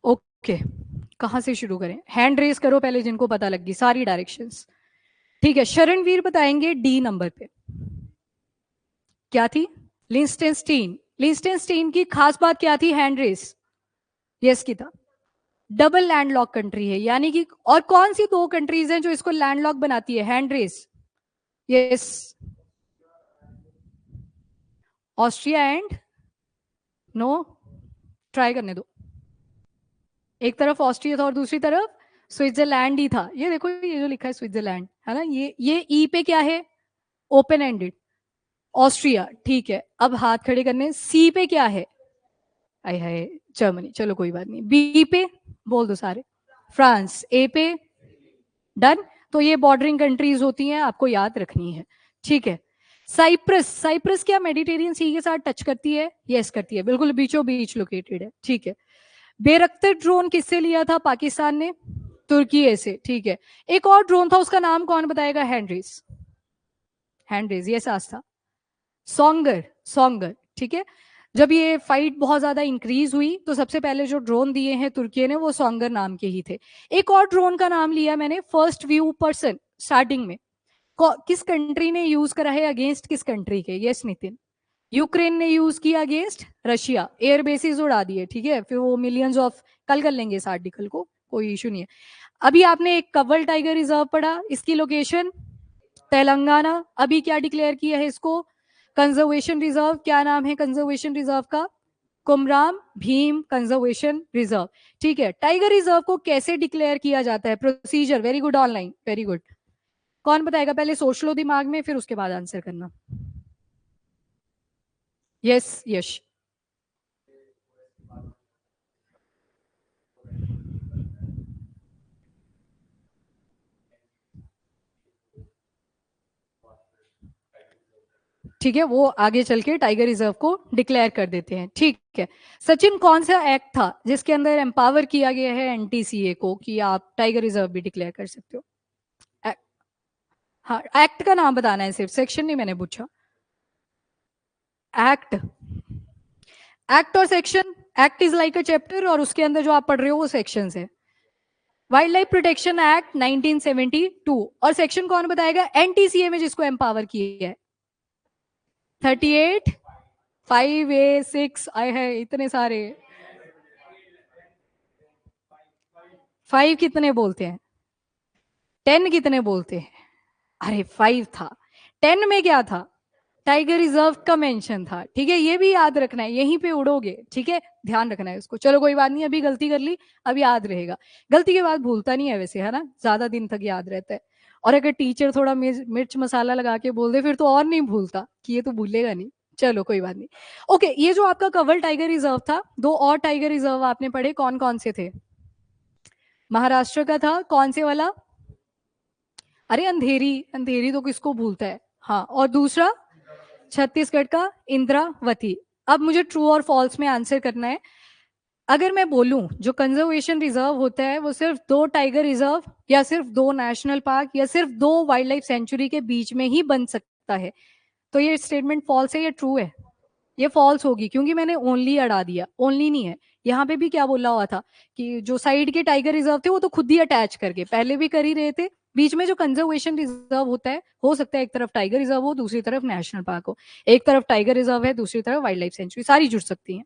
ओके, कहाँ से शुरू करें? हैंड रेस करो पहले जिनको पता लग गई सारी डायरेक्शंस। ठीक है, शरणवीर बताएंगे डी नंबर पे क्या थी? लिस्टेनस्टीन। लिस्टेनस्टीन की खास बात क्या थी? हैंड रेस, यस की था। डबल लैंडलॉक कंट्री है, यानी कि और कौन सी 2 कंट्रीज हैं जो इसको लैंडलॉक बनाती है? Hand raise, yes, Austria and no, try करने दो। एक तरफ ऑस्ट्रिया था और दूसरी तरफ स्विट्जरलैंड ही था। ये देखो, ये जो लिखा है स्विट्जरलैंड है ना, ये ई पे क्या है? Open ended, Austria. ठीक है, अब हाथ खड़े करने, सी पे क्या है? आय हाय, जर्मनी, चलो कोई बात नहीं। बी पे बोल दो सारे, फ्रांस। ए पे डन। तो ये बॉर्डरिंग कंट्रीज होती हैं, आपको याद रखनी है, ठीक है। साइप्रस, साइप्रस क्या मेडिटेरियन सी के साथ टच करती है? यस करती है, बिल्कुल बीचों बीच लोकेटेड है, ठीक है। बेरख्तर ड्रोन किससे लिया था पाकिस्तान ने? तुर्की से, ठीक है। एक और ड्रोन था, उसका नाम कौन बताएगा? हैंड्रीज, हैंड्रीज, ये सास था। सोंगर, सोंगर, ठीक है। जब ये फाइट बहुत ज्यादा इंक्रीज हुई तो सबसे पहले जो ड्रोन दिए हैं तुर्की ने वो सोंगर नाम के ही थे। एक और ड्रोन का नाम लिया मैंने, फर्स्ट व्यू पर्सन, स्टार्टिंग में किस कंट्री ने यूज करा है अगेंस्ट किस कंट्री के? यस नितिन, यूक्रेन ने यूज किया अगेंस्ट रशिया, एयर बेसिस उड़ा दिए, ठीक है। फिर वो मिलियंस ऑफ, कल कर लेंगे इस आर्टिकल को, कोई इशू नहीं है। अभी आपने एक कव्वल टाइगर रिजर्व पढ़ा, इसकी लोकेशन तेलंगाना। अभी क्या डिक्लेयर किया है इसको? Conservation reserve. क्या नाम है कंजर्वेशन रिजर्व का? कुमराम भीम कंजर्वेशन रिजर्व, ठीक है। टाइगर रिजर्व को कैसे डिक्लेयर किया जाता है? Procedure, very good online, very good. कौन बताएगा? पहले सोच लो दिमाग में, फिर उसके बाद आंसर करना। यस यश। ठीक है, वो आगे चल के टाइगर रिजर्व को डिक्लेयर कर देते हैं, ठीक है। सचिन, कौन सा एक्ट था जिसके अंदर एम्पावर किया गया है एनटीसीए को कि आप टाइगर रिजर्व भी डिक्लेयर कर सकते हो? हाँ, एक्ट का नाम बताना है सिर्फ, सेक्शन नहीं मैंने पूछा। एक्ट, एक्ट और section. Act is like a chapter और उसके अंदर जो आप पढ़ रहे हो वो सेक्शन है। Wild life protection act 1972। और सेक्शन कौन बताएगा? एनटीसीए में जिसको एम्पावर किया है। 38, 5A, 6 आए हैं इतने सारे। 5 कितने बोलते हैं? 10 कितने बोलते हैं? अरे 5 था। 10 में क्या था? टाइगर रिजर्व का मेंशन था, ठीक है। ये भी याद रखना है, यहीं पे उड़ोगे, ठीक है, ध्यान रखना है इसको। चलो कोई बात नहीं, अभी गलती कर ली, अब याद रहेगा। गलती के बाद भूलता नहीं है वैसे, है ना, ज्यादा दिन तक याद रहता है। और अगर टीचर थोड़ा मिर्च मसाला लगा के बोल दे फिर तो और नहीं भूलता, कि ये तो भूलेगा नहीं। चलो कोई बात नहीं। ओके, ये जो आपका कवल टाइगर रिजर्व था, दो और टाइगर रिजर्व आपने पढ़े, कौन कौन से थे? महाराष्ट्र का था, कौन से वाला? अरे अंधेरी, अंधेरी तो किसको भूलता है। हाँ, और दूसरा छत्तीसगढ़ का इंद्रावती। अब मुझे ट्रू और फॉल्स में आंसर करना है। अगर मैं बोलूं जो कंजर्वेशन रिजर्व होता है वो सिर्फ दो टाइगर रिजर्व या सिर्फ दो नेशनल पार्क या सिर्फ दो वाइल्ड लाइफ सेंचुरी के बीच में ही बन सकता है, तो ये स्टेटमेंट फॉल्स है या ट्रू है? ये फॉल्स होगी, क्योंकि मैंने ओनली अड़ा दिया, ओनली नहीं है। यहाँ पे भी क्या बोला हुआ था कि जो साइड के टाइगर रिजर्व थे वो तो खुद ही अटैच करके पहले भी कर ही रहे थे। बीच में जो कंजर्वेशन रिजर्व होता है, हो सकता है एक तरफ टाइगर रिजर्व हो दूसरी तरफ नेशनल पार्क हो, एक तरफ टाइगर रिजर्व है दूसरी तरफ वाइल्ड लाइफ सेंचुरी, सारी जुड़ सकती हैं।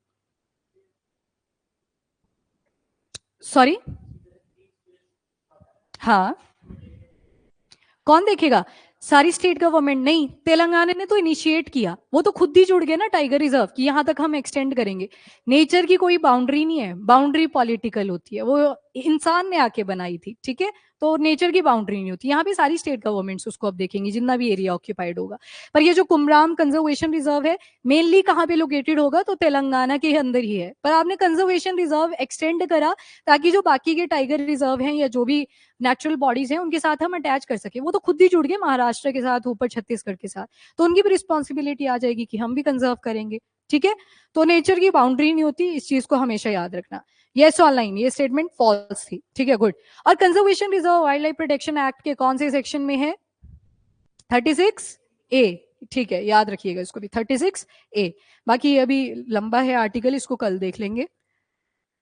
सॉरी, हाँ, कौन देखेगा? सारी स्टेट गवर्नमेंट नहीं, तेलंगाना ने तो इनिशिएट किया, वो तो खुद ही जुड़ गए ना टाइगर रिजर्व की, यहां तक हम एक्सटेंड करेंगे। नेचर की कोई बाउंड्री नहीं है, बाउंड्री पॉलिटिकल होती है, वो इंसान ने आके बनाई थी, ठीक है। तो नेचर की बाउंड्री नहीं होती, यहाँ पे सारी स्टेट गवर्नमेंट्स उसको अब देखेंगी जितना भी एरिया ऑक्यूपाइड होगा। पर ये जो कुमराम कंजर्वेशन रिजर्व है, मेनली कहाँ पे लोकेटेड होगा? तो तेलंगाना के अंदर ही है, पर आपने कंजर्वेशन रिजर्व एक्सटेंड करा ताकि जो बाकी के टाइगर रिजर्व हैं या जो भी नेचुरल बॉडीज हैं उनके साथ हम अटैच कर सके। वो तो खुद ही जुड़ गए महाराष्ट्र के साथ, ऊपर छत्तीसगढ़ के साथ, तो उनकी भी रिस्पॉन्सिबिलिटी आ जाएगी कि हम भी कंजर्व करेंगे, ठीक है। तो नेचर की बाउंड्री नहीं होती, इस चीज को हमेशा याद रखना। यस ऑनलाइन, ये स्टेटमेंट फॉल्स थी, ठीक है, गुड। और conservation reserve wild life protection act के कौन से सेक्शन में है? 36A, ठीक है, याद रखिएगा इसको भी, 36A। बाकी अभी लंबा है आर्टिकल, इसको कल देख लेंगे।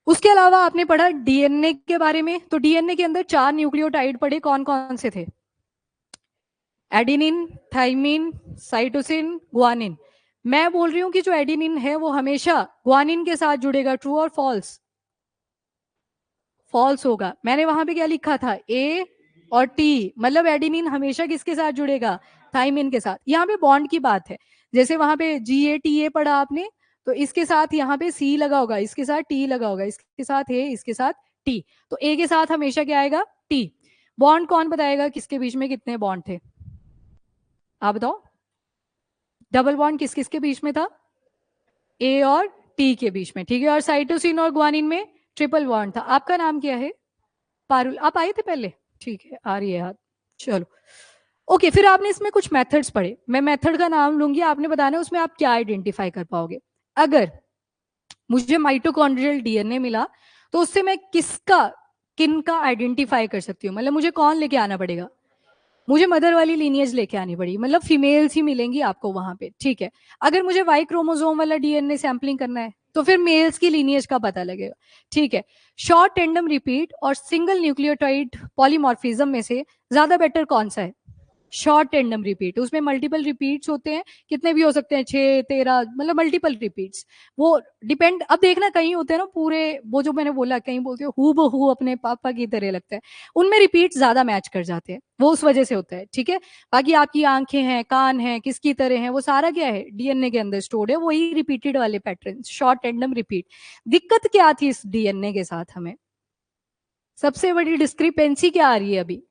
उसके अलावा आपने पढ़ा डीएनए के बारे में, तो डीएनए के अंदर 4 न्यूक्लियोटाइड पढ़े, कौन कौन से थे? Adenine, thymine, cytosine, guanine. मैं बोल रही हूं कि जो एडिनिन है वो हमेशा ग्वानिन के साथ जुड़ेगा, ट्रू और फॉल्स? फॉल्स होगा। मैंने वहां पे क्या लिखा था? ए और टी, मतलब एडिनिन हमेशा किसके साथ जुड़ेगा? थाइमिन के साथ। यहाँ पे बॉन्ड की बात है, जैसे वहां पे GATA पढ़ा आपने, तो इसके साथ यहाँ पे C लगा होगा, इसके साथ T लगा होगा, इसके साथ A, इसके साथ T, तो A के साथ हमेशा क्या आएगा? T। बॉन्ड कौन बताएगा किसके बीच में कितने बॉन्ड थे? आप बताओ। डबल बॉन्ड किस किस के बीच में था? A और टी के बीच में, ठीक है। और साइटोसिन और ग्वानिन में ट्रिपल बॉन्ड था। आपका नाम क्या है? पारुल। आप आए थे पहले? ठीक है, आ रही है याद। चलो ओके, फिर आपने इसमें कुछ मेथड्स पढ़े, मैं मेथड का नाम लूंगी, आपने बताना उसमें आप क्या आइडेंटिफाई कर पाओगे। अगर मुझे माइटोकॉन्ड्रियल डीएनए मिला तो उससे मैं किसका किन का आइडेंटिफाई कर सकती हूँ, मतलब मुझे कौन लेके आना पड़ेगा? मुझे मदर वाली लीनियज लेके आनी पड़ी, मतलब फीमेल्स ही मिलेंगी आपको वहां पे, ठीक है। अगर मुझे वाई क्रोमोसोम वाला डीएनए सैम्पलिंग करना है तो फिर मेल्स की लीनियज का पता लगेगा, ठीक है। शॉर्ट टेंडम रिपीट और सिंगल न्यूक्लियोटाइड पॉलीमॉर्फिज्म में से ज्यादा बेटर कौन सा है? शॉर्ट टेंडम रिपीट, उसमें मल्टीपल रिपीट्स होते हैं, कितने भी हो सकते हैं, 6 13, मतलब मल्टीपल रिपीट्स। वो डिपेंड, अब देखना कहीं होते हैं ना पूरे, वो जो मैंने बोला कहीं बोलते हो हु बहू अपने पापा की तरह लगता है, उनमें रिपीट ज्यादा मैच कर जाते हैं, वो उस वजह से होता है, ठीक है। बाकी आपकी आंखें हैं, कान हैं, किसकी तरह है, वो सारा क्या है, डीएनए के अंदर स्टोर्ड है, वही रिपीटेड वाले पैटर्न, शॉर्ट टेंडम रिपीट। दिक्कत क्या थी इस डीएनए के साथ हमें? सबसे बड़ी डिस्क्रिपेंसी क्या आ रही है अभी?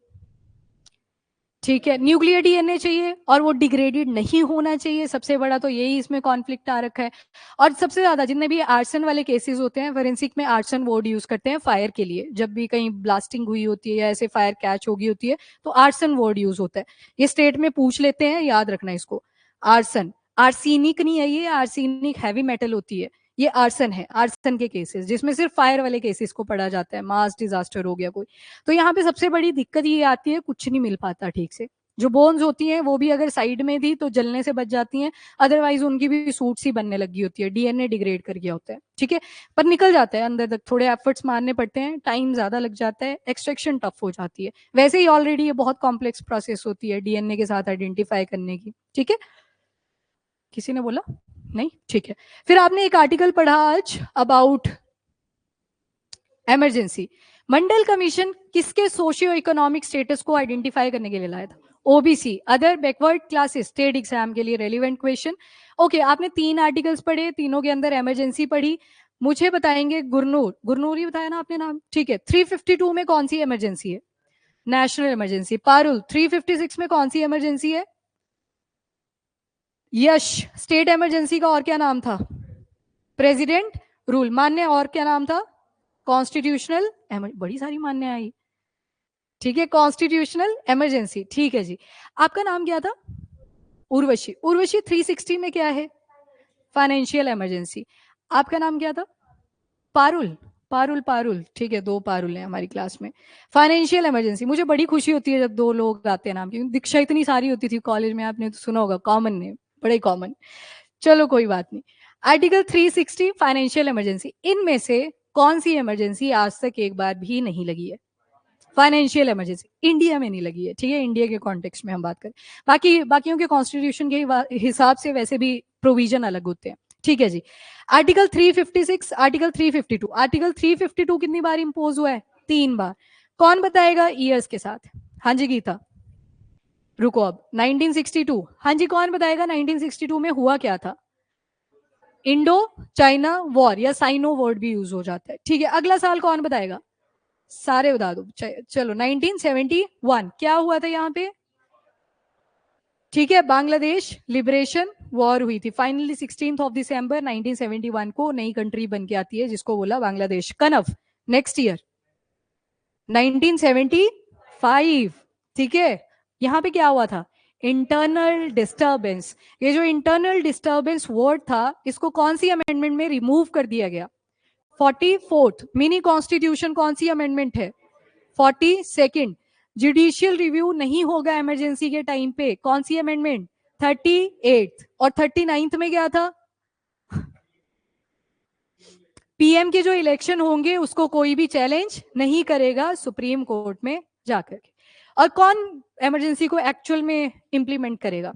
ठीक है, न्यूक्लियर डीएनए चाहिए और वो डिग्रेडेड नहीं होना चाहिए, सबसे बड़ा तो यही इसमें कॉन्फ्लिक्ट आ रखा है। और सबसे ज्यादा जितने भी आर्सन वाले केसेस होते हैं, फोरेंसिक में आर्सन वर्ड यूज करते हैं फायर के लिए, जब भी कहीं ब्लास्टिंग हुई होती है या ऐसे फायर कैच होगी होती है तो आर्सन वर्ड यूज होता है। ये स्टेट में पूछ लेते हैं, याद रखना इसको। आर्सन, आर्सीनिक नहीं है, ये आर्सीनिक हैवी मेटल होती है, ये आर्सन है, आर्सन के केसेस जिसमें सिर्फ फायर वाले केसेस को पढ़ा जाता है, मास डिजास्टर हो गया कोई। तो यहाँ पे सबसे बड़ी दिक्कत ये आती है, कुछ नहीं मिल पाता ठीक से। जो बोन्स होती हैं वो भी अगर साइड में थी तो जलने से बच जाती हैं, अदरवाइज उनकी भी सूट सी बनने लगी होती है, डीएनए डिग्रेड कर गया होता है, ठीक है। पर निकल जाता है अंदर तक, थोड़े एफर्ट्स मारने पड़ते हैं, टाइम ज्यादा लग जाता है, एक्सट्रैक्शन टफ हो जाती है। वैसे ही ऑलरेडी ये बहुत कॉम्प्लेक्स प्रोसेस होती है डीएनए के साथ आइडेंटिफाई करने की, ठीक है। किसी ने बोला नहीं? ठीक है। फिर आपने एक आर्टिकल पढ़ा आज अबाउट इमरजेंसी। मंडल कमीशन किसके सोशियो इकोनॉमिक स्टेटस को आइडेंटिफाई करने के लिए लाया था? OBC, other backward classes, state exam के लिए रेलिवेंट क्वेश्चन। ओके, आपने 3 आर्टिकल्स पढ़े, तीनों के अंदर इमरजेंसी पढ़ी। मुझे बताएंगे, गुरनूर, गुरनूर ही बताया ना आपने नाम, ठीक है। 352 में कौन सी इमरजेंसी है? National emergency. पारुल, 356 में कौन सी इमरजेंसी है? यश, स्टेट इमरजेंसी का और क्या नाम था? President rule. मान्य, और क्या नाम था? कॉन्स्टिट्यूशनल, बड़ी सारी मान्य आई, ठीक है, कॉन्स्टिट्यूशनल इमरजेंसी, ठीक है जी। आपका नाम क्या था? उर्वशी। उर्वशी, 360 में क्या है? Financial emergency. आपका नाम क्या था? पारुल। पारुल, पारुल, ठीक है, 2 पारुल हैं हमारी क्लास में। फाइनेंशियल इमरजेंसी, मुझे बड़ी खुशी होती है जब 2 लोग आते हैं नाम, क्योंकि दीक्षा इतनी सारी होती थी कॉलेज में, आपने तो सुना होगा, कॉमन नेम, बड़े कॉमन। चलो कोई बात नहीं। आर्टिकल 360 फाइनेंशियल इमरजेंसी, इनमें से कौन सी इमरजेंसी आज तक एक बार भी नहीं लगी है? फाइनेंशियल इमरजेंसी इंडिया में नहीं लगी है, ठीक है, इंडिया के कॉन्टेक्स्ट में हम बात करें। बाकी बाकियों के कॉन्स्टिट्यूशन के हिसाब से वैसे भी प्रोविजन अलग होते हैं, ठीक है जी। आर्टिकल 356, आर्टिकल 352, आर्टिकल 352 कितनी बार इंपोज हुआ है? 3 बार। कौन बताएगा ईयर्स के साथ? हाँ जी गीता। रुको, अब 1962, हाँ जी, कौन बताएगा 1962 में हुआ क्या था? इंडो चाइना वॉर, या साइनो वर्ड भी यूज हो जाता है, ठीक है। अगला साल कौन बताएगा? सारे बता दो, चलो 1971 क्या हुआ था यहाँ पे? ठीक है, बांग्लादेश लिबरेशन वॉर हुई थी, फाइनली 16 दिसंबर 1971 को नई कंट्री बन के आती है, जिसको बोला बांग्लादेश। कनफ, नेक्स्ट ईयर 1975, ठीक है। यहाँ पे क्या हुआ था? Internal disturbance. ये जो इंटरनल डिस्टर्बेंस वर्ड था, इसको कौन सी अमेंडमेंट में रिमूव कर दिया गया? 44th मिनी कॉन्स्टिट्यूशन कौन सी अमेंडमेंट है? 42nd। जुडिशियल रिव्यू नहीं होगा इमरजेंसी के टाइम पे, कौन सी अमेंडमेंट? 38th। और 39th में क्या था? पीएम के जो इलेक्शन होंगे उसको कोई भी चैलेंज नहीं करेगा सुप्रीम कोर्ट में जाकर के। और कौन इमरजेंसी को एक्चुअल में इंप्लीमेंट करेगा?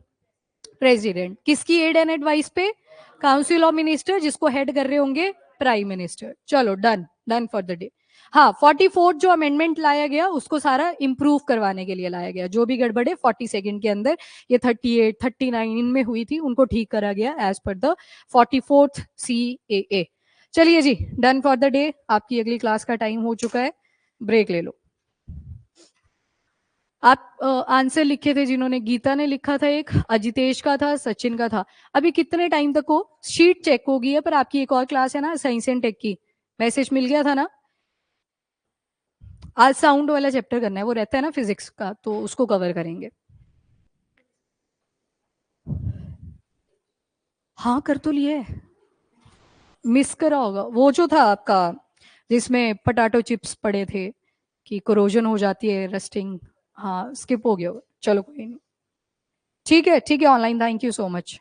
प्रेसिडेंट। किसकी एड एंड एडवाइस पे? काउंसिल ऑफ मिनिस्टर, जिसको हेड कर रहे होंगे प्राइम मिनिस्टर। चलो done, done for the day. हाँ, 44th जो अमेंडमेंट लाया गया उसको सारा इंप्रूव करवाने के लिए लाया गया, जो भी गड़बड़े 42nd के अंदर ये 38 39 इनमें हुई थी उनको ठीक करा गया as per the 44th CAA। चलिए जी, डन फॉर द डे। आपकी अगली क्लास का टाइम हो चुका है, ब्रेक ले लो। आप आंसर लिखे थे जिन्होंने, गीता ने लिखा था एक, अजितेश का था, सचिन का था। अभी कितने टाइम तक हो, शीट चेक होगी है, पर आपकी एक और क्लास है ना साइंस एंड टेक की, मैसेज मिल गया था ना। आज साउंड वाला चैप्टर करना है, वो रहता है ना फिजिक्स का, तो उसको कवर करेंगे। हाँ कर तो लिए, मिस करा होगा वो जो था आपका, जिसमें पटाटो चिप्स पड़े थे कि कोरोजन हो जाती है, रस्टिंग। हाँ स्किप हो गया होगा। चलो कोई नहीं, ठीक है ठीक है, online, thank you so much.